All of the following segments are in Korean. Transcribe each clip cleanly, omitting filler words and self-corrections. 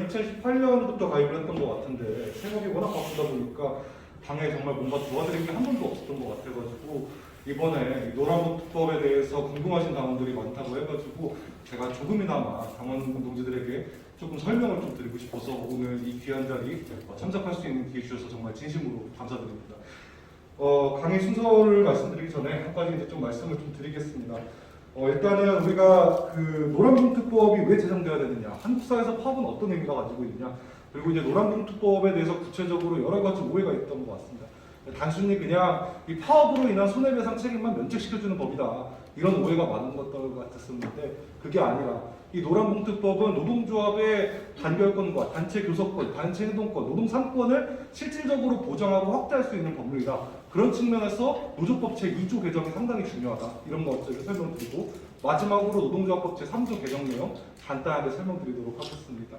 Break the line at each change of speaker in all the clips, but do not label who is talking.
2018년부터 가입을 했던 것 같은데 생각이 워낙 바쁘다 보니까 당에 정말 뭔가 도와드린 게 한 번도 없었던 것 같아가지고 이번에 노란봉 특법에 대해서 궁금하신 당원들이 많다고 해가지고 제가 조금이나마 당원 동지들에게 조금 설명을 좀 드리고 싶어서 오늘 이 귀한 자리 참석할 수 있는 기회 주셔서 정말 진심으로 감사드립니다. 강의 순서를 말씀드리기 전에 한 가지 이제 좀 말씀을 좀 드리겠습니다. 일단은 우리가 그 노란봉투법이 왜 제정되어야 되느냐, 한국 사회에서 파업은 어떤 의미가 가지고 있냐, 그리고 이제 노란봉투법에 대해서 구체적으로 여러 가지 오해가 있던 것 같습니다. 단순히 그냥 이 파업으로 인한 손해배상 책임만 면책시켜주는 법이다, 이런 오해가 많은 것 같았었는데 그게 아니라 이 노란봉투법은 노동조합의 단결권과 단체 교섭권, 단체 행동권, 노동 3권을 실질적으로 보장하고 확대할 수 있는 법률이다. 그런 측면에서 노조법 제2조 개정이 상당히 중요하다, 이런 것들을 설명드리고 마지막으로 노동조합법 제3조 개정 내용 간단하게 설명드리도록 하겠습니다.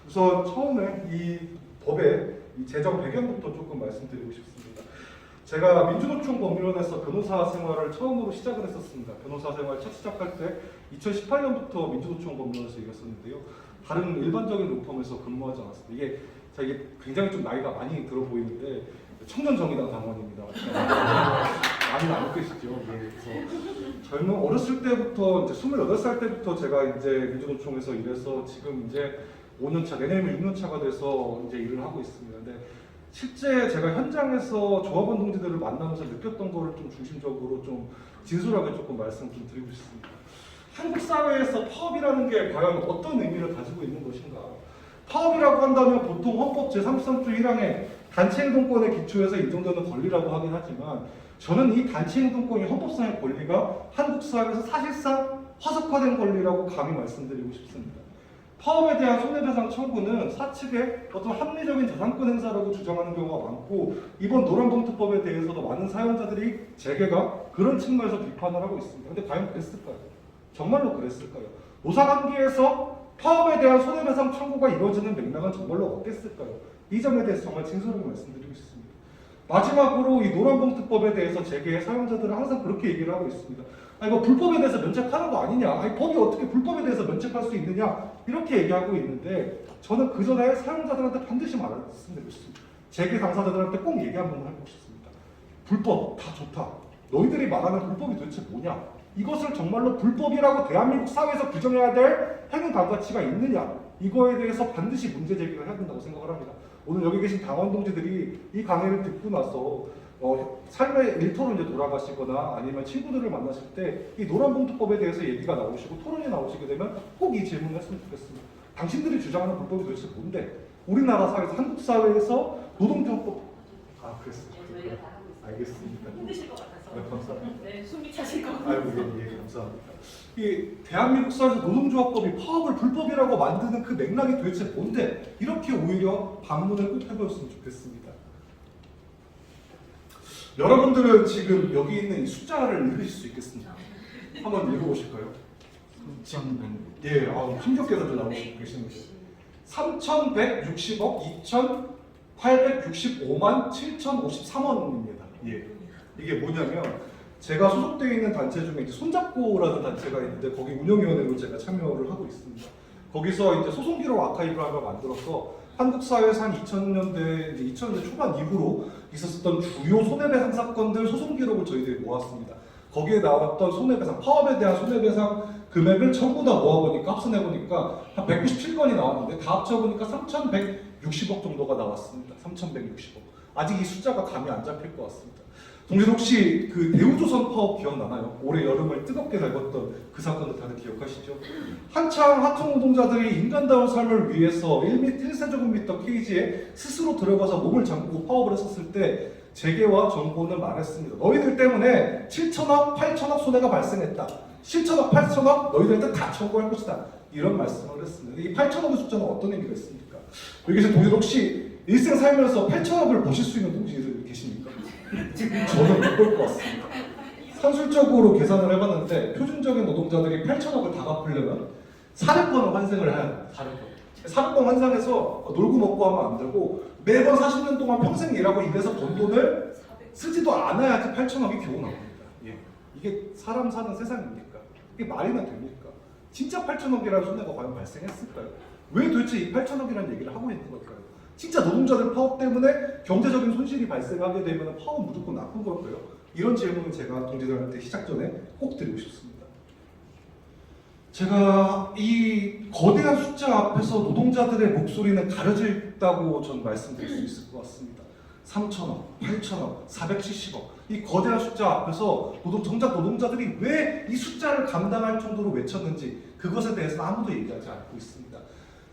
우선 처음에 이 법의 이 제정 배경부터 조금 말씀드리고 싶습니다. 제가 민주노총 법률원에서 변호사 생활을 처음으로 시작을 했었습니다. 변호사 생활 첫 시작할 때 2018년부터 민주노총 법률원에서 일했었는데요. 다른 일반적인 로펌에서 근무하지 않았습니다. 이게 굉장히 좀 나이가 많이 들어 보이는데 청년정의당 당원입니다. 많이는 안 계시죠. 예, 그래서 젊은 어렸을 때부터 이제 28살 때부터 제가 이제 민주노총에서 일해서 지금 이제 5년차, 내년이면 6년차가 돼서 이제 일을 하고 있습니다. 근데 실제 제가 현장에서 조합원 동지들을 만나면서 느꼈던 거를 좀 중심적으로 좀 진솔하게 조금 말씀 좀 드리고 싶습니다. 한국 사회에서 파업이라는 게 과연 어떤 의미를 가지고 있는 것인가? 파업이라고 한다면 보통 헌법 제33조 1항에 단체행동권에 기초해서 인정되는 권리라고 하긴 하지만 저는 이 단체행동권이 헌법상의 권리가 한국 사회에서 사실상 화석화된 권리라고 감히 말씀드리고 싶습니다. 파업에 대한 손해배상 청구는 사측의 어떤 합리적인 자산권 행사라고 주장하는 경우가 많고 이번 노란봉투법에 대해서도 많은 사용자들이 재계가 그런 측면에서 비판을 하고 있습니다. 근데 과연 그랬을까요? 정말로 그랬을까요? 노사관계에서 파업에 대한 손해배상 청구가 이루어지는 맥락은 정말로 없겠을까요? 이 점에 대해서 정말 진솔하게 말씀드리고 싶습니다. 마지막으로 이 노란봉투법에 대해서 재계의 사용자들은 항상 그렇게 얘기를 하고 있습니다. 이거 불법에 대해서 면책하는 거 아니냐, 법이 어떻게 불법에 대해서 면책할 수 있느냐, 이렇게 얘기하고 있는데 저는 그 전에 사용자들한테 반드시 말씀드리고 싶습니다. 재계 당사자들한테 꼭 얘기 한 번만 해보고 싶습니다. 불법 다 좋다. 너희들이 말하는 불법이 도대체 뭐냐? 이것을 정말로 불법이라고 대한민국 사회에서 규정해야 될 행위 방가치가 있느냐? 이거에 대해서 반드시 문제 제기를 해야 된다고 생각을 합니다. 오늘 여기 계신 당원 동지들이 이 강의를 듣고 나서 삶의 일터로 이제 돌아가시거나 아니면 친구들을 만나실 때 이 노란봉투법에 대해서 얘기가 나오시고 토론이 나오시게 되면 꼭 이 질문을 했으면 좋겠습니다. 당신들이 주장하는 불법이 도대체 뭔데? 우리나라 사회에서, 한국 사회에서 노동조합법 그랬습니다.
저희가 다 하고 있어요.
알겠습니다.
힘드실 것 같아서.
네, 감사합니다.
네, 숨이 차실 것 같아요.
아이고, 예, 감사합니다. 이 대한민국 사회에서 노동조합법이 파업을 불법이라고 만드는 그 맥락이 도대체 뭔데? 이렇게 오히려 반문을 꼭 해보셨으면 좋겠습니다. 여러분들은 지금 여기 있는 이 숫자를 읽으실 수 있겠습니다. 한번 읽어보실까요?
3,100.
예, 힘겹게도 나오시고 계시는 거죠. 3,160억 2,865만 7,053원입니다. 예, 이게 뭐냐면 제가 소속되어 있는 단체 중에 이제 손잡고라는 단체가 있는데 거기 운영위원회로 제가 참여를 하고 있습니다. 거기서 이제 소송기록 아카이브를 하나 만들어서 한국 사회에서 한 2000년대 초반 이후로 있었던 주요 손해배상 사건들 소송 기록을 저희들이 모았습니다. 거기에 나왔던 손해배상, 파업에 대한 손해배상 금액을 전부 다 모아보니까 합산해보니까 한 197건이 나왔는데 다 합쳐보니까 3,160억 정도가 나왔습니다. 3,160억. 아직 이 숫자가 감이 안 잡힐 것 같습니다. 동시에 혹시 그 대우조선 파업 기억나나요? 올해 여름을 뜨겁게 달궜던 그 사건도 다들 기억하시죠? 한창 하청 노동자들이 인간다운 삶을 위해서 1세제곱미터 케이지에 스스로 들어가서 몸을 잠그고 파업을 했었을 때 재계와 정부는 말했습니다. 너희들 때문에 7천억, 8천억 손해가 발생했다. 7천억, 8천억 너희들한테 다 청구할 것이다. 이런 말씀을 했습니다. 이 8천억의 숫자는 어떤 의미가 있습니까? 여기 계신 동지들 혹시 일생 살면서 8천억을 보실 수 있는 동지들 계십니까? 저는 못 볼 것 같습니다. 산술적으로 계산을 해봤는데 표준적인 노동자들이 8천억을 다 갚으려면 400번을 환생을 해야 돼요. 400번 환생해서 놀고 먹고 하면 안 되고 매번 40년 동안 평생 일하고 일해서 번 돈을 쓰지도 않아야지 8천억이 겨우 나옵니다. 예. 이게 사람 사는 세상입니까? 이게 말이나 됩니까? 진짜 8천억이라는 손해가 과연 발생했을까요?
왜 도대체 이 8천억이라는 얘기를 하고 있는 걸까요? 진짜 노동자들 파업 때문에 경제적인 손실이 발생하게 되면 파업은 무조건 나쁜 걸까요? 이런 질문을 제가 동지들한테 시작 전에 꼭 드리고 싶습니다. 제가 이 거대한 숫자 앞에서 노동자들의 목소리는 가려질다고 전 말씀드릴 수 있을 것 같습니다. 3천억, 8천억, 470억 이 거대한 숫자 앞에서 정작 노동자들이 왜 이 숫자를 감당할 정도로 외쳤는지 그것에 대해서는 아무도 얘기하지 않고 있습니다.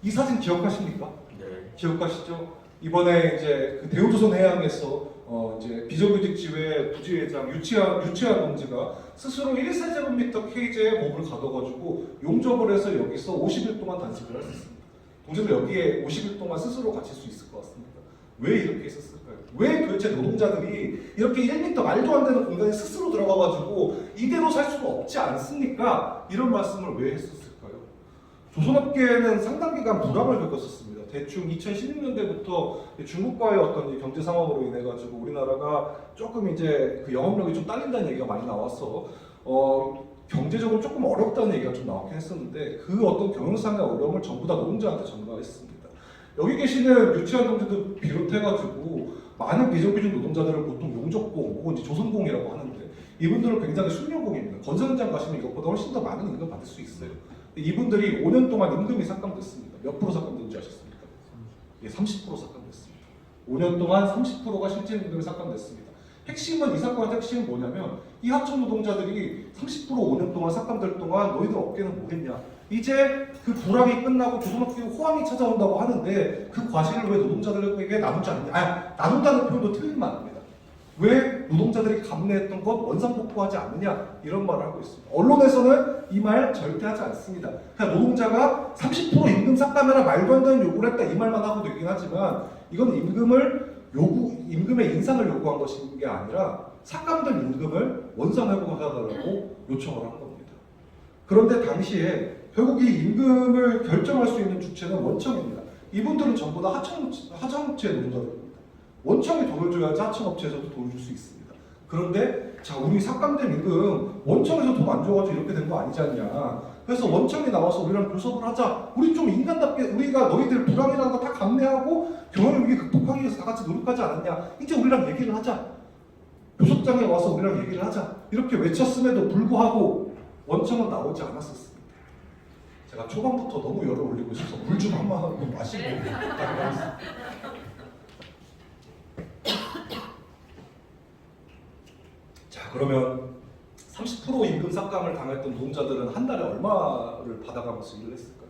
이 사진 기억하십니까?
네.
기억하시죠? 이번에 이제 그 대우조선해양에서 이제 비정규직지회 부지회장 유치한 동지가 스스로 1세제곱미터 KJ의 법을 가둬가지고 용접을 해서 여기서 50일 동안 단식을 할 수 있습니다. 동지들 여기에 50일 동안 스스로 갇힐 수 있을 것 같습니다. 왜 이렇게 했었을까요? 왜 도대체 노동자들이 이렇게 1m 말도 안 되는 공간에 스스로 들어가가지고 이대로 살 수가 없지 않습니까? 이런 말씀을 왜 했었을까요? 조선업계는 상당 기간 불황을 겪었었습니다. 대충 2016년대부터 중국과의 어떤 경제 상황으로 인해 가지고 우리나라가 조금 이제 그 영업력이 좀 딸린다는 얘기가 많이 나와서 경제적으로 조금 어렵다는 얘기가 좀 나왔긴 했었는데 그 어떤 경영상의 어려움을 전부 다 노동자한테 전가했습니다. 여기 계시는 유치원 동지도 비롯해가지고 많은 비정규직 노동자들을 보통 용접공 혹은 이제 조선공이라고 하는데 이분들은 굉장히 숙련공입니다. 건설 현장 가시면 이것보다 훨씬 더 많은 임금 받을 수 있어요. 이분들이 5년 동안 임금이 삭감됐습니다. 몇 프로 삭감된지 아셨습니까? 예, 30% 삭감됐습니다. 5년 동안 30%가 실질 임금이 삭감됐습니다. 핵심은 이 사건의 핵심은 뭐냐면 이 하청 노동자들이 30% 5년 동안 삭감될 동안 너희들 업계는 뭐 했냐? 이제 그 불황이 끝나고 조선업계 호황이 찾아온다고 하는데 그 과실을 왜 노동자들에게 나누지 않느냐? 나눈다는 표현도 틀린 말입니다. 왜 노동자들이 감내했던 것 원상복구하지 않느냐 이런 말을 하고 있습니다. 언론에서는 이 말 절대 하지 않습니다. 그냥 노동자가 30% 임금 삭감해라 말도 안 되는 요구를 했다 이 말만 하고 되긴 하지만 이건 임금의 인상을 요구한 것인 게 아니라 삭감된 임금을 원상회복하달라고 요청을 한 겁니다. 그런데 당시에 결국 이 임금을 결정할 수 있는 주체는 원청입니다. 이분들은 전부 다 하청업체 노동자들입니다. 원청이 돈을 줘야지 하청업체에서도 돈을 줄 수 있습니다. 그런데 자 우리 삭감된 임금 원청에서 돈 안 줘가지고 이렇게 된 거 아니지 않냐. 그래서 원청이 나와서 우리랑 교섭을 하자. 우리 좀 인간답게 우리가 너희들 불황이라는 거 다 감내하고 경영위기 극복하기 위해서 다 같이 노력하지 않았냐. 이제 우리랑 얘기를 하자. 교섭장에 와서 우리랑 얘기를 하자. 이렇게 외쳤음에도 불구하고 원청은 나오지 않았었습니다. 제가 초반부터 너무 열을 올리고 있어서 물 좀 한 번 마시고 가겠습니다. 자 그러면 30% 임금 삭감을 당했던 노동자들은 한 달에 얼마를 받아가면서 일을 했을까요?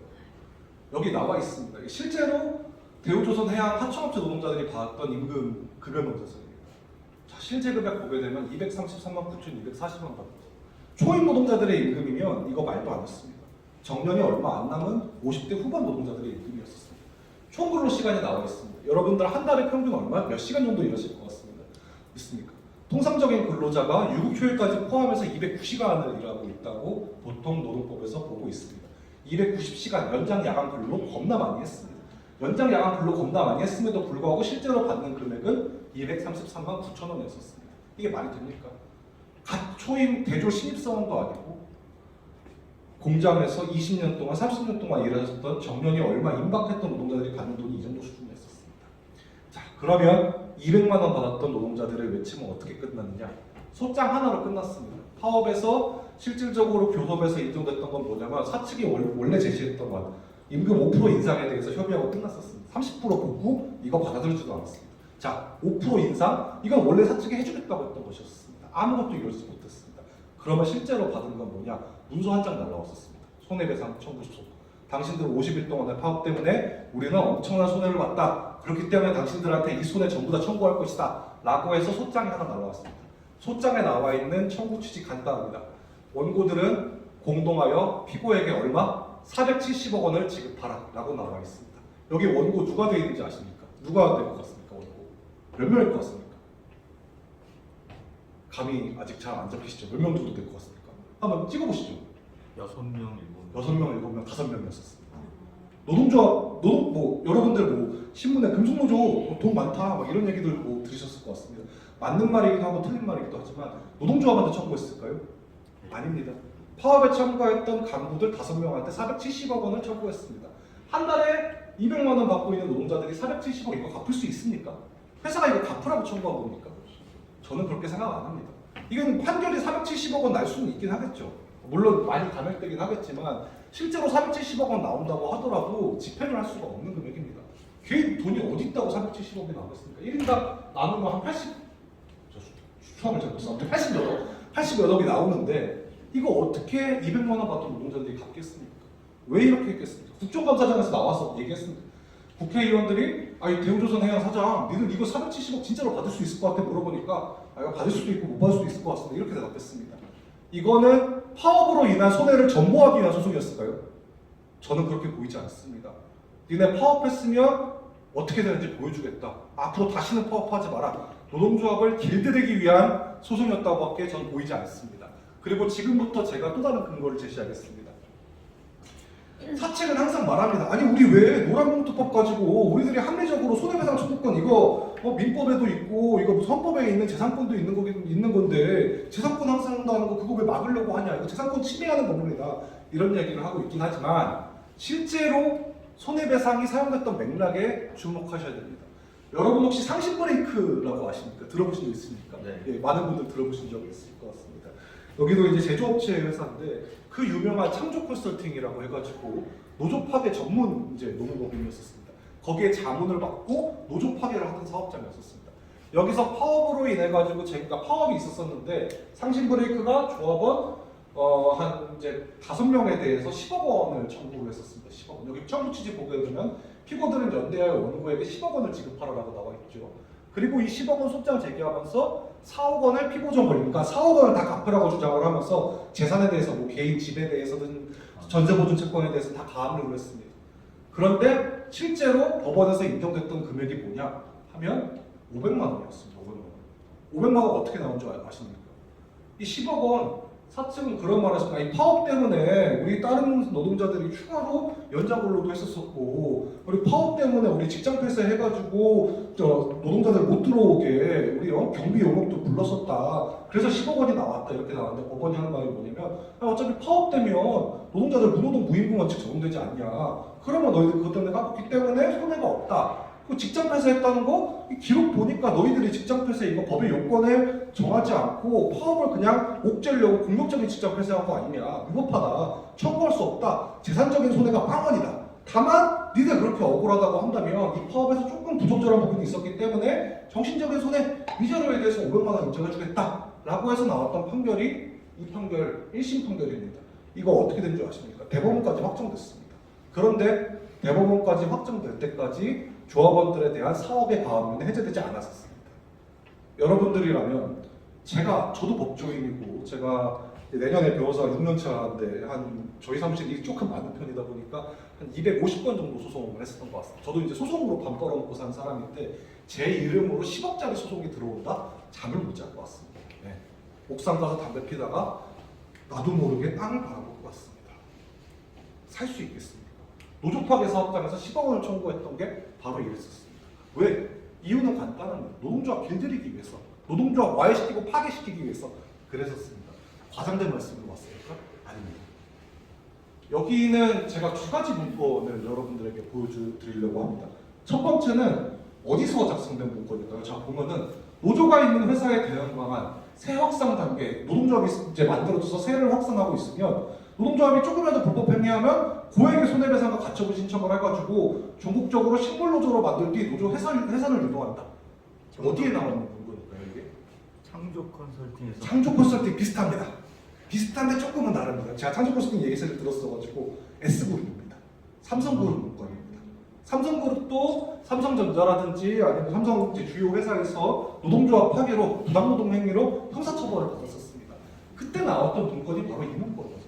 여기 나와 있습니다. 실제로 대우조선해양 하청업체 노동자들이 받았던 임금 급여 명세서입니다. 자 실제 급여 보게 되면 233만 9,240원 받습니다. 초임 노동자들의 임금이면 이거 말도 안 했습니다. 정년이 얼마 안 남은 50대 후반 노동자들의 임금이었습니다. 총 근로 시간이 나와 있습니다. 여러분들 한 달에 평균 몇 시간 정도 일하실 것 같습니다. 있습니까? 통상적인 근로자가 유급휴일까지 포함해서 290시간을 일하고 있다고 보통 노동법에서 보고 있습니다. 290시간 연장 야간 근로 겁나 많이 했습니다. 연장 야간 근로 겁나 많이 했음에도 불구하고 실제로 받는 금액은 233만 9천 원이었습니다. 이게 말이 됩니까? 갓 초임 대졸 신입사원도 아니고 공장에서 20년 동안 30년 동안 일하셨던 정년이 얼마 임박했던 노동자들이 받는 돈이 이 정도 수준이었습니다. 자 그러면 200만 원 받았던 노동자들의 외침은 어떻게 끝났느냐? 소장 하나로 끝났습니다. 파업에서 실질적으로 교섭에서 인정됐던 건 뭐냐면 사측이 원래 제시했던 건 임금 5% 인상에 대해서 협의하고 끝났었습니다. 30% 복구 이거 받아들이지도 않았습니다. 자 5% 인상 이건 원래 사측이 해주겠다고 했던 것이었습니다. 아무것도 이루지 못했습니다. 그러면 실제로 받은 건 뭐냐? 문서 한 장 날라왔었습니다. 손해배상 청구소. 당신들 50일 동안의 파업 때문에 우리는 엄청난 손해를 봤다. 그렇기 때문에 당신들한테 이 손해 전부 다 청구할 것이다. 라고 해서 소장이 하나 날라왔습니다. 소장에 나와 있는 청구 취지 간단합니다. 원고들은 공동하여 피고에게 얼마? 470억 원을 지급하라. 라고 나와 있습니다. 여기 원고 누가 되어 있는지 아십니까? 누가 될 것 같습니까? 원고. 몇 명일 것 같습니까? 감이 아직 잘 안 잡히시죠? 몇 명 정도 될 것 같습니까? 한번 찍어보시죠.
6명, 7명.
6명, 7명, 5명이었습니다. 노동조합, 여러분들 신문에 금속노조 돈 많다 막 이런 얘기들 들으셨을 것 같습니다. 맞는 말이기도 하고 틀린 말이기도 하지만 노동조합한테 청구했을까요? 아닙니다. 파업에 참가했던 간부들 5명한테 470억 원을 청구했습니다. 한 달에 200만 원 받고 있는 노동자들이 470억 이거 갚을 수 있습니까? 회사가 이거 갚으라고 청구한 겁니까? 저는 그렇게 생각 안 합니다. 이건 판결이 470억 원 날 수는 있긴 하겠죠. 물론 많이 감액되긴 하겠지만 실제로 470억 원 나온다고 하더라도 집행을 할 수가 없는 금액입니다. 걔 돈이 어디 있다고 470억이 나오겠습니까? 1인당 나누면 한 80, 수학을 잘 못써 80여억이 나오는데 이거 어떻게 200만 원 받던 노동자들이 갚겠습니까? 왜 이렇게 했겠습니까? 국정감사장에서 나와서 얘기했습니다. 국회의원들이 이 대우조선해양 사장 니들 이거 470억 진짜로 받을 수 있을 것 같아 물어보니까 이거 받을 수도 있고 못 받을 수도 있을 것 같습니다. 이렇게 대답했습니다. 이거는 파업으로 인한 손해를 전보하기 위한 소송이었을까요? 저는 그렇게 보이지 않습니다. 니네 파업했으면 어떻게 되는지 보여주겠다. 앞으로 다시는 파업하지 마라. 노동조합을 길들이기 위한 소송이었다고밖에 저는 보이지 않습니다. 그리고 지금부터 제가 또 다른 근거를 제시하겠습니다. 사측은 항상 말합니다. 아니 우리 왜 노란봉투법 가지고 우리들이 합리적으로 손해배상 청구권 이거 민법에도 있고 이거 헌법에 있는 재산권도 있는 건데 재산권 항상한다는 거 그거 왜 막으려고 하냐 이거 재산권 침해하는 법률이다 이런 얘기를 하고 있긴 하지만 실제로 손해배상이 사용됐던 맥락에 주목하셔야 됩니다. 여러분 혹시 상신 브레이크라고 아십니까? 들어보신 적 있습니까?
네.
예, 많은 분들 들어보신 적이 있을 것 같습니다. 여기도 이제 제조업체 회사인데 그 유명한 창조 컨설팅이라고 해가지고 노조 파괴 전문 이제 노무법인이었습니다. 거기에 자문을 받고 노조 파괴를 하던 사업장이었습니다. 여기서 파업으로 인해 가지고 제가 파업이 있었었는데 상신 브레이크가 조합원 한 이제 5명에 대해서 10억 원을 청구를 했었습니다. 10억 원. 여기 청구 취지 보게 되면 피고들은 연대하여 원고에게 10억 원을 지급하라고 나와 있죠. 그리고 이 10억 원 소장 제기하면서 4억 원을 피고전 걸리니까 4억 원을 다 갚으라고 주장을 하면서 재산에 대해서 뭐 개인 집에 대해서든 전세보증 채권에 대해서 다 가압류를 했습니다. 그런데 실제로 법원에서 인정됐던 금액이 뭐냐 하면 500만 원이었습니다. 500만 원. 500만 원 어떻게 나온 줄 아십니까? 이 10억 원 사측은 그런 말을 했습니다. 이 파업 때문에 우리 다른 노동자들이 추가로 연장 근로도 했었었고 우리 파업 때문에 우리 직장 폐쇄해가지고 노동자들 못 들어오게 우리 경비 용역도 불렀었다. 그래서 10억 원이 나왔다 이렇게 나왔는데 법원이 하는 말이 뭐냐면 어차피 파업 되면 노동자들 무노동 무임금 원칙 적용되지 않냐. 그러면 너희들 그것 때문에 깎았기 때문에 손해가 없다. 그 직장 폐쇄했다는 거 기록 보니까 너희들이 직장 폐쇄 이거 법의 요건에 정하지 않고 파업을 그냥 옥죄려고 공격적인 직장 폐쇄한 거 아니냐 위법하다 청구할 수 없다 재산적인 손해가 빵원이다 다만 니들 그렇게 억울하다고 한다면 이 파업에서 조금 부적절한 부분이 있었기 때문에 정신적인 손해 위자료에 대해서 500만 원 인정해주겠다 라고 해서 나왔던 판결이 이 판결 1심 판결입니다. 이거 어떻게 된 줄 아십니까? 대법원까지 확정됐습니다. 그런데 대법원까지 확정될 때까지 조합원들에 대한 사업의 가압류는 해제되지 않았었습니다. 여러분들이라면 저도 법조인이고 제가 내년에 변호사가 6년 차인데 저희 사무실이 조금 많은 편이다 보니까 한 250건 정도 소송을 했었던 것 같습니다. 저도 이제 소송으로 밤 떨어먹고 산 사람인데 제 이름으로 10억짜리 소송이 들어온다? 잠을 못 잘 것 같습니다. 네. 옥상 가서 담배 피다가 나도 모르게 땅을 바라볼 것 같습니다. 살 수 있겠습니까? 노조 파괴 사업장에서 10억 원을 청구했던 게 바로 이랬었습니다. 왜? 이유는 간단합니다. 노동조합 길들이기 위해서, 노동조합 와해시키고 파괴시키기 위해서 그랬었습니다. 과장된 말씀으로 왔습니까? 아닙니다. 여기는 제가 2가지 문건을 여러분들에게 보여드리려고 합니다. 첫 번째는 어디서 작성된 문건일까요? 자 보면은 노조가 있는 회사에 대응 방안, 세 확산 단계, 노동조합이 이제 만들어져서 세를 확산하고 있으면 노동조합이 조금이라도 불법 행위하면 고액의 손해배상과 가처분 신청을 해가지고 전국적으로 식물노조로 만들 뒤 노조 해산을 유도한다. 어디에 나오는 문건일까요 이게?
창조 컨설팅에서
창조 컨설팅 비슷합니다. 비슷한데 조금은 다릅니다. 제가 창조 컨설팅 얘기를 들었어가지고 S그룹입니다. 삼성그룹 문건입니다. 삼성그룹도 삼성전자라든지 아니면 삼성 주요 회사에서 노동조합 파괴로 부당노동 행위로 형사처벌을 받았었습니다. 그때 나왔던 문건이 바로 이 문건이었습니다.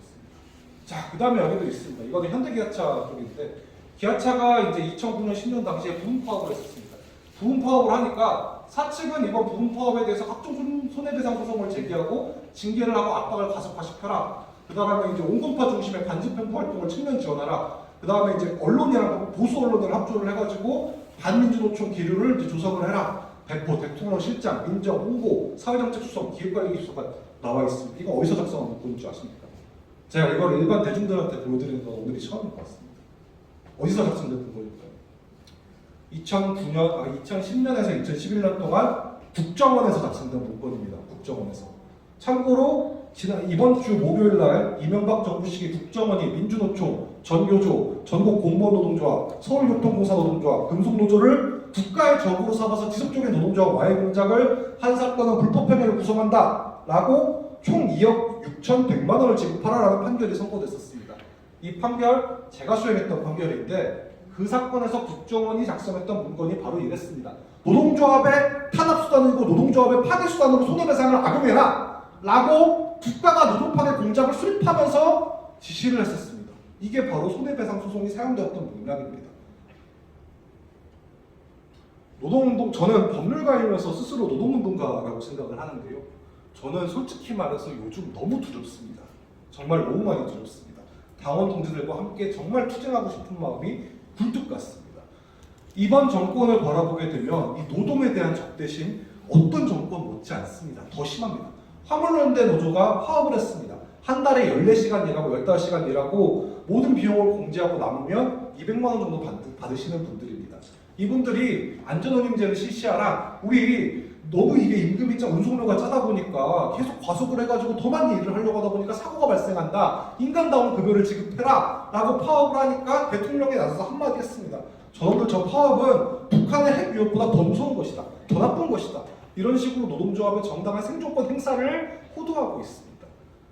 자, 그 다음에 여기도 있습니다. 이거는 현대기아차 쪽인데 기아차가 이제 2009년 10년 당시에 부분 파업을 했었습니다. 부분 파업을 하니까 사측은 이번 부분 파업에 대해서 각종 손해배상 소송을 제기하고 징계를 하고 압박을 가속화시켜라. 그 다음에 이제 온건파 중심의 반집행부 활동을 측면 지원하라. 그 다음에 이제 언론이랑 보수 언론을 합조를 해가지고 반민주노총 기류를 이제 조성을 해라. 배포, 대통령 실장, 민정, 홍보, 사회정책 수석, 기획관리 수석가 나와 있습니다. 이거 어디서 작성한 문건인지 아십니까? 제가 이걸 일반 대중들한테 보여드리는 건 오늘이 처음인 것 같습니다. 어디서 작성된 문건일까요? 2010년에서 2011년 동안 국정원에서 작성된 문건입니다. 국정원에서. 참고로 이번 주 목요일 날 이명박 정부 시기 국정원이 민주노총, 전교조, 전국공무원노동조합, 서울교통공사노동조합, 금속노조를 국가의 적으로 삼아서 지속적인 노동조합 와해 공작을 한 사건은 불법행위를 구성한다 라고 총 2억 6,100만 원을 지급하라라는 판결이 선고됐었습니다. 이 판결 제가 수행했던 판결인데 그 사건에서 국정원이 작성했던 문건이 바로 이랬습니다. 노동조합의 탄압수단이고 노동조합의 파괴수단으로 손해배상을 악용해라 라고 국가가 노동파괴 공작을 수립하면서 지시를 했었습니다. 이게 바로 손해배상 소송이 사용되었던 맥락입니다. 노동운동, 저는 법률가이면서 스스로 노동운동가라고 생각을 하는데요. 저는 솔직히 말해서 요즘 너무 두렵습니다. 정말 너무 많이 두렵습니다. 당원 동지들과 함께 정말 투쟁하고 싶은 마음이 굴뚝 같습니다. 이번 정권을 바라보게 되면 이 노동에 대한 적대심 어떤 정권 못지 않습니다. 더 심합니다. 화물연대 노조가 파업을 했습니다. 한 달에 14시간 일하고 15시간 일하고 모든 비용을 공제하고 남으면 200만 원 정도 받으시는 분들입니다. 이분들이 안전운임제를 실시하라. 우리 너무 이게 임금이자 운송료가 짜다 보니까 계속 과속을 해가지고 더 많이 일을 하려고 하다 보니까 사고가 발생한다. 인간다운 급여를 지급해라 라고 파업을 하니까 대통령이 나서서 한마디 했습니다. 저놈들 저 파업은 북한의 핵 위협보다 더 무서운 것이다. 더 나쁜 것이다. 이런 식으로 노동조합의 정당한 생존권 행사를 호도하고 있습니다.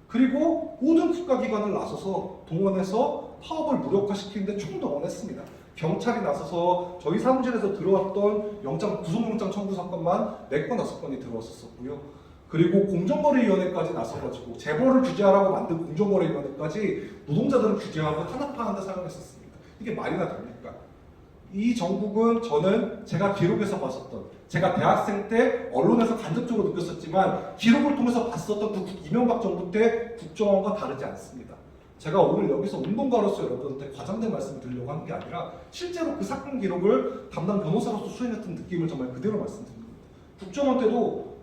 그리고 모든 국가기관을 나서서 동원해서 파업을 무력화시키는데 총동원했습니다. 경찰이 나서서 저희 사무실에서 들어왔던 구속영장 청구 사건만 4건, 5건이 들어왔었고요. 그리고 공정거래위원회까지 나서가지고 재벌을 규제하라고 만든 공정거래위원회까지 노동자들을 규제하고 탄압하는 데 사용했었습니다. 이게 말이나 됩니까? 이 정국은 저는 제가 기록에서 봤었던, 제가 대학생 때 언론에서 간접적으로 느꼈었지만 기록을 통해서 봤었던 그 이명박 정부 때 국정원과 다르지 않습니다. 제가 오늘 여기서 운동가로서 여러분한테 과장된 말씀을 드리려고 하는 게 아니라 실제로 그 사건 기록을 담당 변호사로서 수행했던 느낌을 정말 그대로 말씀드립니다. 국정원 때도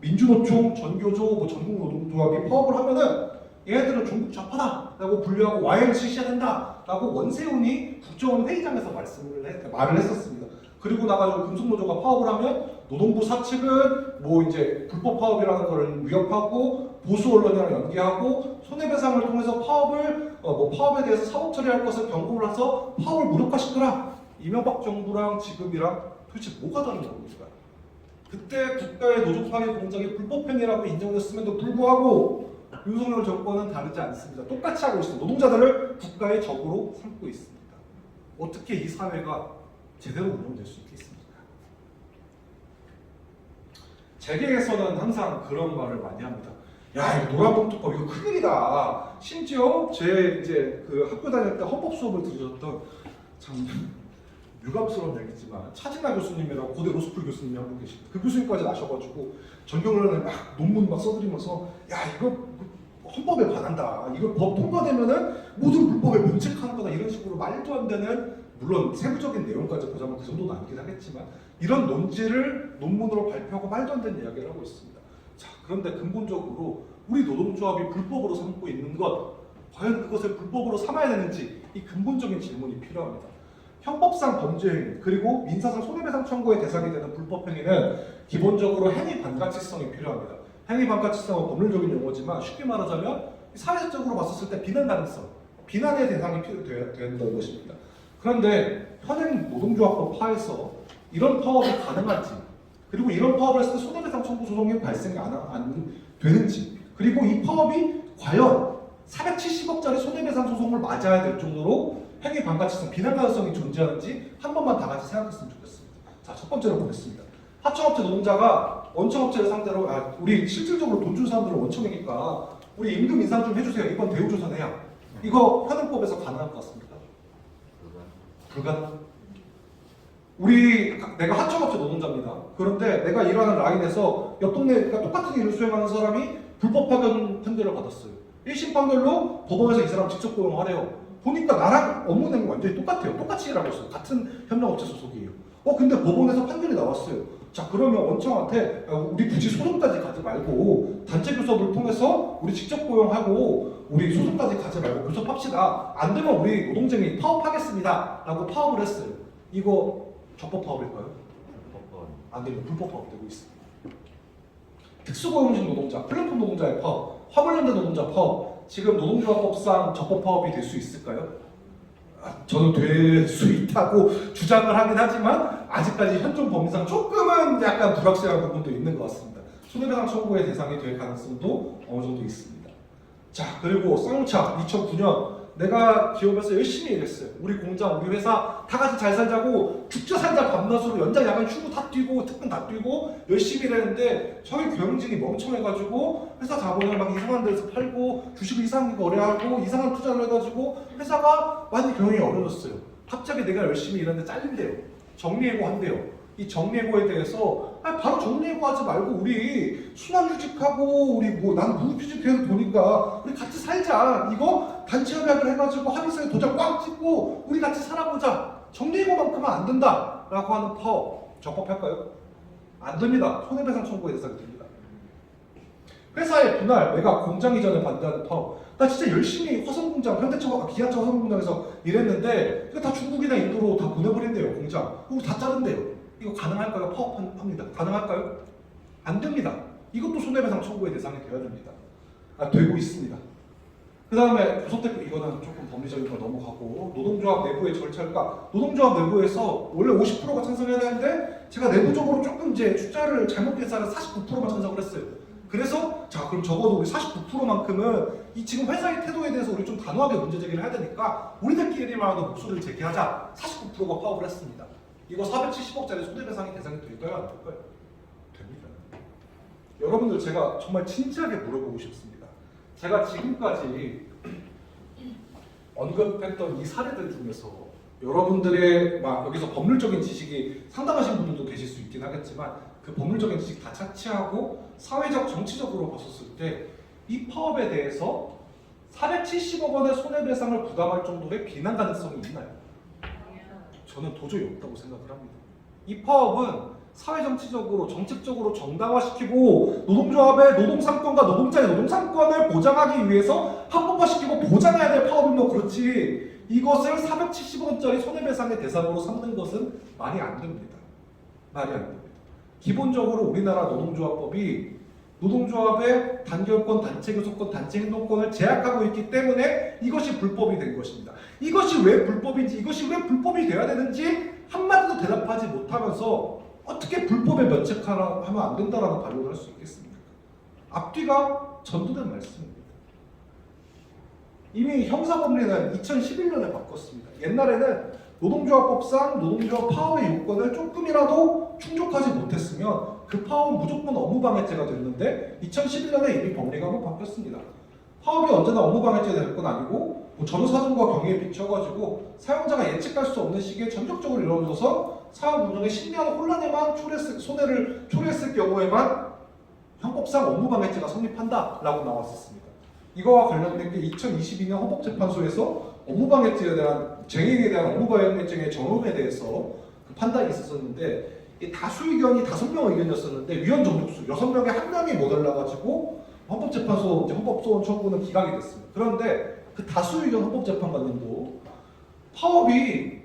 민주노총, 전교조, 전국노동조합이 파업을 하면은 얘네들은 종북 좌파다라고 분류하고 와해를 실시해야 된다라고 원세훈이 국정원 회의장에서 말을 했었습니다. 그리고 나가지고 금속노조가 파업을 하면 노동부 사측은 이제 불법 파업이라는 걸 위협하고 보수 언론이랑 연계하고 손해배상을 통해서 파업에 대해서 사법 처리할 것을 경고를 해서 파업을 무력화시켜라. 이명박 정부랑 지금이랑 도대체 뭐가 다른 겁니까? 그때 국가의 노조파괴 공작이 불법행위라고 인정됐음에도 불구하고 윤석열 정권은 다르지 않습니다. 똑같이 하고 있습니다. 노동자들을 국가의 적으로 삼고 있습니다. 어떻게 이 사회가 제대로 운영될 수 있겠습니까? 재계에서는 항상 그런 말을 많이 합니다. 야, 이거 노란봉투법 이거 큰일이다. 심지어 제 이제 그 학교 다닐 때 헌법 수업을 들으셨던 참 유감스러운 얘기지만 차진아 교수님이라고 고대 로스쿨 교수님이 한 분 계십니다. 그 교수님까지 나셔가지고 전경련을 막 논문 막 써드리면서 야 이거 헌법에 반한다. 이거 법 통과되면은 모든 불법에 면책하는 거다. 이런 식으로 말도 안 되는, 물론 세부적인 내용까지 보자면 그 정도는 아니긴 하겠지만 이런 논지를 논문으로 발표하고 말도 안 되는 이야기를 하고 있습니다. 자, 그런데 근본적으로 우리 노동조합이 불법으로 삼고 있는 것, 과연 그것을 불법으로 삼아야 되는지 이 근본적인 질문이 필요합니다. 형법상 범죄행위 그리고 민사상 손해배상 청구의 대상이 되는 불법행위는 기본적으로 행위 반가치성이 필요합니다. 행위 반가치성은 법률적인 용어지만 쉽게 말하자면 사회적으로 봤었을 때 비난 가능성, 비난의 대상이 된다는 것입니다. 그런데 현행 노동조합법 하에서 이런 파업이 가능한지, 그리고 이런 파업을 했을 때 손해배상 청구 소송이 발생이 안 되는지, 그리고 이 파업이 과연 470억짜리 손해배상 소송을 맞아야 될 정도로 행위 반가치성, 비난 가능성이 존재하는지 한 번만 다 같이 생각했으면 좋겠습니다. 자, 첫 번째로 보겠습니다. 하청업체 노동자가 원청업체를 상대로 우리 실질적으로 돈 준 사람들은 원청이니까 우리 임금 인상 좀 해주세요. 이번 대우조선 해야. 이거 현행법에서 가능할 것 같습니까? 불가능. 내가 하청업체 노동자입니다. 그런데 내가 일하는 라인에서 옆 동네가 똑같은 일을 수행하는 사람이 불법 파견 판결을 받았어요. 1심 판결로 법원에서 이 사람 직접 고용하래요. 보니까 나랑 업무 내용이 완전히 똑같아요. 똑같이 일하고 있어요. 같은 협력업체 소속이에요. 근데 법원에서 판결이 나왔어요. 자 그러면 원청한테 우리 굳이 소송까지 가지 말고 단체 교섭을 통해서 우리 직접 고용하고 우리 소송까지 가지 말고 교섭합시다. 안 되면 우리 노동쟁이 파업하겠습니다. 라고 파업을 했어요. 이거 적법 파업일까요? 안 되면 불법 파업 되고 있습니다. 특수고용직 노동자, 플랫폼 노동자의 파업, 화물연대 노동자 파업, 지금 노동조합법상 적법 파업이 될 수 있을까요? 저는 될 수 있다고 주장을 하긴 하지만 아직까지 현존 범위상 조금은 약간 불확실한 부분도 있는 것 같습니다. 손해배상 청구의 대상이 될 가능성도 어느 정도 있습니다. 자 그리고 쌍차 2009년 내가 기업에서 열심히 일했어요. 우리 공장, 우리 회사 다 같이 잘 살자고 죽자 살자 밤낮으로 연장 야간 휴무 다 뛰고 특근 다 뛰고 열심히 일했는데 저희 경영진이 멍청해가지고 회사 자본을 막 이상한 데서 팔고 주식을 이상하게 거래하고 이상한 투자를 해가지고 회사가 많이 경영이 어려졌어요. 갑자기 내가 열심히 일했는데 잘린대요. 정리해고 한대요. 이 정리해고에 대해서 바로 정리해고하지 말고 우리 순환휴직하고 우리 난 무휴직해도 보니까 우리 같이 살자. 이거 단체 협약을 해가지고 합의서에 도장 꽉 찍고 우리 같이 살아보자. 정리해고만큼은 안 된다 라고 하는 파업 적법할까요? 안 됩니다. 손해배상 청구의 대상이 됩니다. 회사의 분할, 매각, 공장 이전을 반대하는 파업. 나 진짜 열심히 화성공장, 현대차, 기아차 화성공장에서 일했는데 이거 다 중국이나 인도로 다 보내버린대요. 공장. 그리고 다 자른대요. 이거 가능할까요? 파업합니다. 가능할까요? 안 됩니다. 이것도 손해배상 청구의 대상이 되어야 됩니다. 되고 있습니다. 그 다음에 교섭대표 이거는 조금 법리적인 걸 넘어가고 노동조합 내부의 절차가 노동조합 내부에서 원래 50%가 찬성해야 되는데 제가 내부적으로 조금 이제 숫자를 잘못 계산해서 49%만 찬성을 했어요. 그래서 자 그럼 적어도 우리 49%만큼은 이 지금 회사의 태도에 대해서 우리 좀 단호하게 문제 제기를 해야 되니까 우리들끼리만 목소리를 제기하자. 49%가 파업을 했습니다. 이거 470억짜리 손해배상이 대상이 될까요? 안 될까요? 됩니다. 여러분들 제가 정말 진지하게 물어보고 싶습니다. 제가 지금까지 언급했던 이 사례들 중에서 여러분들의 여기서 법률적인 지식이 상당하신 분들도 계실 수 있긴 하겠지만 그 법률적인 지식 다 차치하고 사회적, 정치적으로 봤었을 때 이 파업에 대해서 470억 원의 손해배상을 부담할 정도의 비난 가능성이 있나요? 저는 도저히 없다고 생각을 합니다. 이 파업은 사회정치적으로 정책적으로 정당화시키고 노동조합의 노동상권과 노동자의 노동상권을 보장하기 위해서 합법화시키고 보장해야 될 파업이면 그렇지 이것을 470원짜리 손해배상의 대상으로 삼는 것은 말이 안 됩니다. 말이 안 됩니다. 기본적으로 우리나라 노동조합법이 노동조합의 단결권, 단체교섭권, 단체행동권을 제약하고 있기 때문에 이것이 불법이 된 것입니다. 이것이 왜 불법인지, 이것이 왜 불법이 되어야 되는지 한마디도 대답하지 못하면서 어떻게 불법에 면책하면 안 된다라는 반론을 할 수 있겠습니까? 앞뒤가 전도된 말씀입니다. 이미 형사법리는 2011년에 바꿨습니다. 옛날에는 노동조합법상 노동조합 파업의 요건을 조금이라도 충족하지 못했으면 그 파업은 무조건 업무방해죄가 됐는데 2011년에 이미 법리가 한번 바뀌었습니다. 파업이 언제나 업무방해죄가 될 건 아니고 전후사정과 경위에 비춰가지고 사용자가 예측할 수 없는 시기에 전격적으로 이루어져서 사업 운영에 심리한 혼란에만 손해를 초래했을 경우에만 형법상 업무방해죄가 성립한다라고 나왔었습니다. 이거와 관련된 게 2022년 헌법재판소에서 업무방해죄에 대한 쟁행에 대한 업무방해죄의 정음에 대해서 그 판단이 있었는데 이 다수 의견이 5명 의견이었었는데 위원 정족수 6명에 1명이 못 올라가지고 헌법재판소 헌법소원 청구는 기각이 됐습니다. 그런데 그 다수 의견 헌법재판관님도 파업이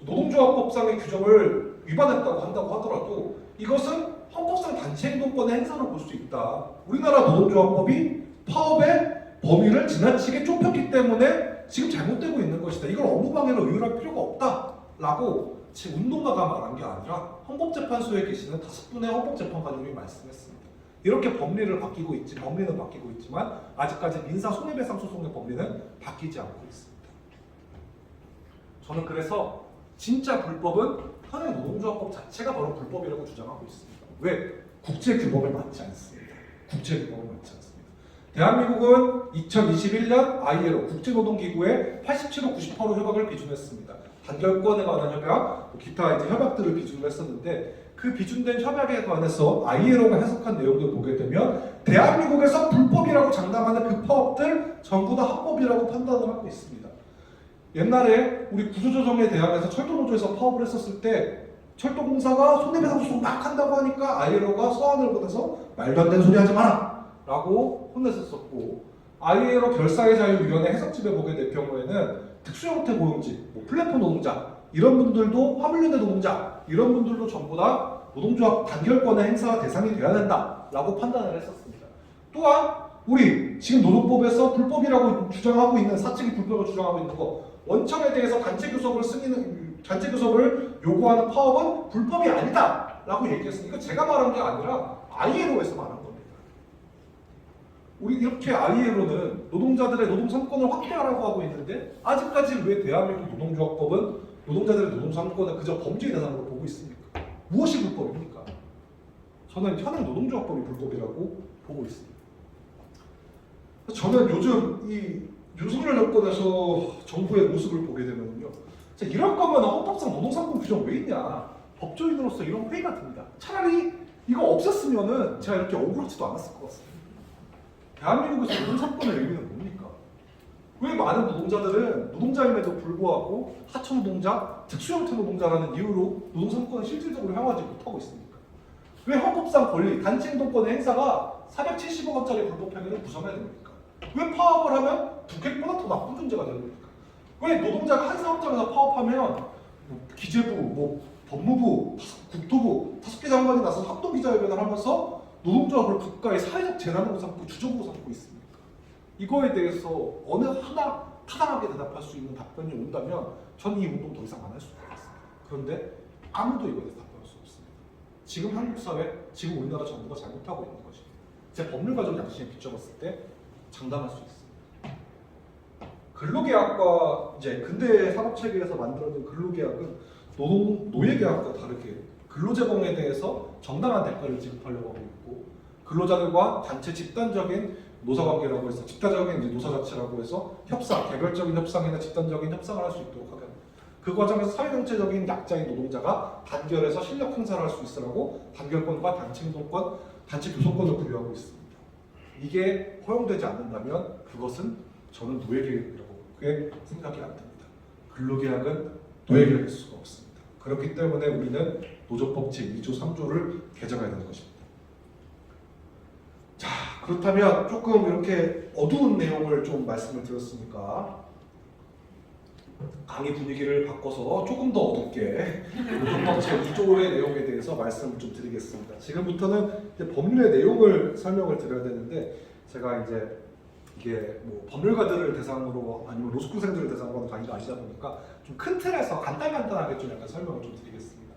노동조합법상의 규정을 위반했다고 한다고 하더라도 이것은 헌법상 단체행동권의 행사로 볼 수 있다. 우리나라 노동조합법이 파업의 범위를 지나치게 좁혔기 때문에 지금 잘못되고 있는 것이다. 이걸 업무방해로 의율할 필요가 없다라고 지금 운동가가 말한 게 아니라 헌법재판소에 계시는 5분의 헌법재판관님이 말씀했습니다. 이렇게 법리는 바뀌고 있지만 아직까지 민사 손해배상 소송의 법리는 바뀌지 않고 있습니다. 저는 그래서 진짜 불법은 현행 노동조합법 자체가 바로 불법이라고 주장하고 있습니다. 왜? 국제규범에 맞지 않습니다. 국제규범에 맞지 않습니다. 대한민국은 2021년 ILO 국제노동기구의 87호 98호 협약을 비준했습니다. 단결권에 관한 협약, 기타 협약들을 비준을 했었는데 그 비준된 협약에 관해서 ILO가 해석한 내용들을 보게 되면 대한민국에서 불법이라고 장담하는 그 파업들 전부 다 합법이라고 판단을 하고 있습니다. 옛날에 우리 구조조정에 대항해서 철도노조에서 파업을 했었을 때 철도공사가 손해배상 소송 막 한다고 하니까 ILO가 서한을 보내서 말도 안 되는 소리 하지 마라 라고 혼냈었고, ILO 결사의 자유위원회 해석집에 보게 될 경우에는 특수형태 고용직, 뭐 플랫폼 노동자 이런 분들도 화물연대 노동자 이런 분들도 전부 다 노동조합 단결권의 행사 대상이 돼야 된다라고 판단을 했었습니다. 또한 우리 지금 노동법에서 불법이라고 주장하고 있는, 사측이 불법을 주장하고 있는 거, 원청에 대해서 단체 교섭을 요구하는 파업은 불법이 아니다라고 얘기했으니까 제가 말한 게 아니라 ILO에서 말한 겁니다. 우리 이렇게 ILO는 노동자들의 노동 3권을 확대하라고 하고 있는데 아직까지 왜 대한민국 노동조합법은 노동자들의 노동 3권을 그저 범죄 대상으로 보고 있습니까? 무엇이 불법입니까? 저는 현행 노동조합법이 불법이라고 보고 있습니다. 저는 요즘 이 윤석열 정권에서 정부의 모습을 보게 되면요, 이럴 거면 헌법상 노동상권 규정 왜 있냐, 법조인으로서 이런 회의가 듭니다. 차라리 이거 없앴으면은 제가 이렇게 억울하지도 않았을 것 같습니다. 대한민국에서 노동상권의 의미는 뭡니까? 왜 많은 노동자들은 노동자임에도 불구하고 하청노동자, 특수형태 노동자라는 이유로 노동상권을 실질적으로 향하지 못하고 있습니까? 왜 헌법상 권리, 단체행동권의 행사가 470억 원짜리 불법행위를 구성해야 됩니까? 왜 파업을 하면 북핵보다 더 나쁜 존재가 되는 겁니까? 왜 노동자가 한 사업장에서 파업하면 기재부, 법무부, 국토부 5개 장관이 나서 합동기자회견을 하면서 노동조합을 국가의 사회적 재난으로 삼고 주적으로 삼고 있습니까? 이거에 대해서 어느 하나 타당하게 대답할 수 있는 답변이 온다면 전 이 운동 더 이상 안 할 수가 없습니다. 그런데 아무도 이거에 대해서 답변할 수 없습니다. 지금 한국 사회, 지금 우리나라 정부가 잘못하고 있는 것입니다. 제 법률가적 양심에 비춰봤을 때 장담할 수 있습니다. 근로계약과 이제 근대 산업체계에서 만들어진 근로계약은 노예계약과 다르게 근로제공에 대해서 정당한 대가를 지급하려고 하고 있고, 근로자들과 단체 집단적인 노사관계라고 해서 집단적인 이제 노사자치라고 해서 협상, 개별적인 협상이나 집단적인 협상을 할 수 있도록 하게 합니다. 그 과정에서 사회정체적인 약자인 노동자가 단결해서 실력 행사를 할 수 있으라고 단결권과 단체행동권, 단체 교섭권을 부여하고 있습니다. 이게 허용되지 않는다면 그것은 저는 노예계약이라고 그게 생각이 안 듭니다. 근로계약은 노예계약일 수가 없습니다. 그렇기 때문에 우리는 노조법 제2조 3조를 개정해야 되는 것입니다. 자, 그렇다면 조금 이렇게 어두운 내용을 좀 말씀을 드렸으니까 강의 분위기를 바꿔서 조금 더 어둡게 노조법 제2조의 내용에 대해서 말씀을 좀 드리겠습니다. 지금부터는 이제 법률의 내용을 설명을 드려야 되는데, 제가 이제 이게 뭐 법률가들을 대상으로 아니면 로스쿨생들을 대상으로 하는 강의가 아니다 보니까 좀 큰 틀에서 간단하게 좀 약간 설명을 좀 드리겠습니다.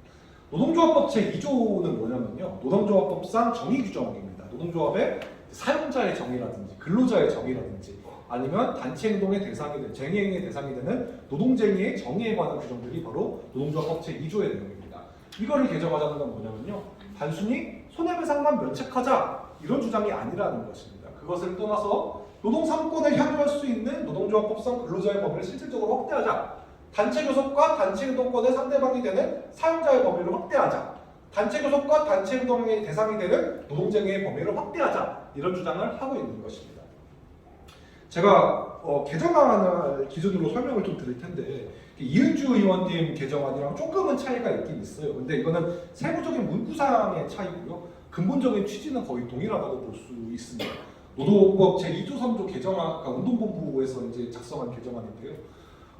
노동조합법 제2조는 뭐냐면요, 노동조합법상 정의 규정입니다. 노동조합의 사용자의 정의라든지 근로자의 정의라든지 아니면 단체행동의 대상이 되는, 쟁의행위의 대상이 되는 노동쟁의의 정의에 관한 규정들이 바로 노동조합법 제2조의 내용입니다. 이거를 개정하자는 건 뭐냐면요, 단순히 손해배상만 면책하자 이런 주장이 아니라는 것입니다. 그것을 떠나서 노동 3권을 향유할 수 있는 노동조합법상 근로자의 범위를 실질적으로 확대하자, 단체 교섭과 단체 행동권의 상대방이 되는 사용자의 범위를 확대하자, 단체 교섭과 단체 행동의 대상이 되는 노동쟁의의 범위를 확대하자, 이런 주장을 하고 있는 것입니다. 제가 개정안을 기준으로 설명을 좀 드릴 텐데, 이은주 의원님 개정안이랑 조금은 차이가 있긴 있어요. 근데 이거는 세부적인 문구상의 차이고요, 근본적인 취지는 거의 동일하다고 볼 수 있습니다. 노동법 제2조 3조 개정안, 그러니까 운동본부에서 이제 작성한 개정안인데요.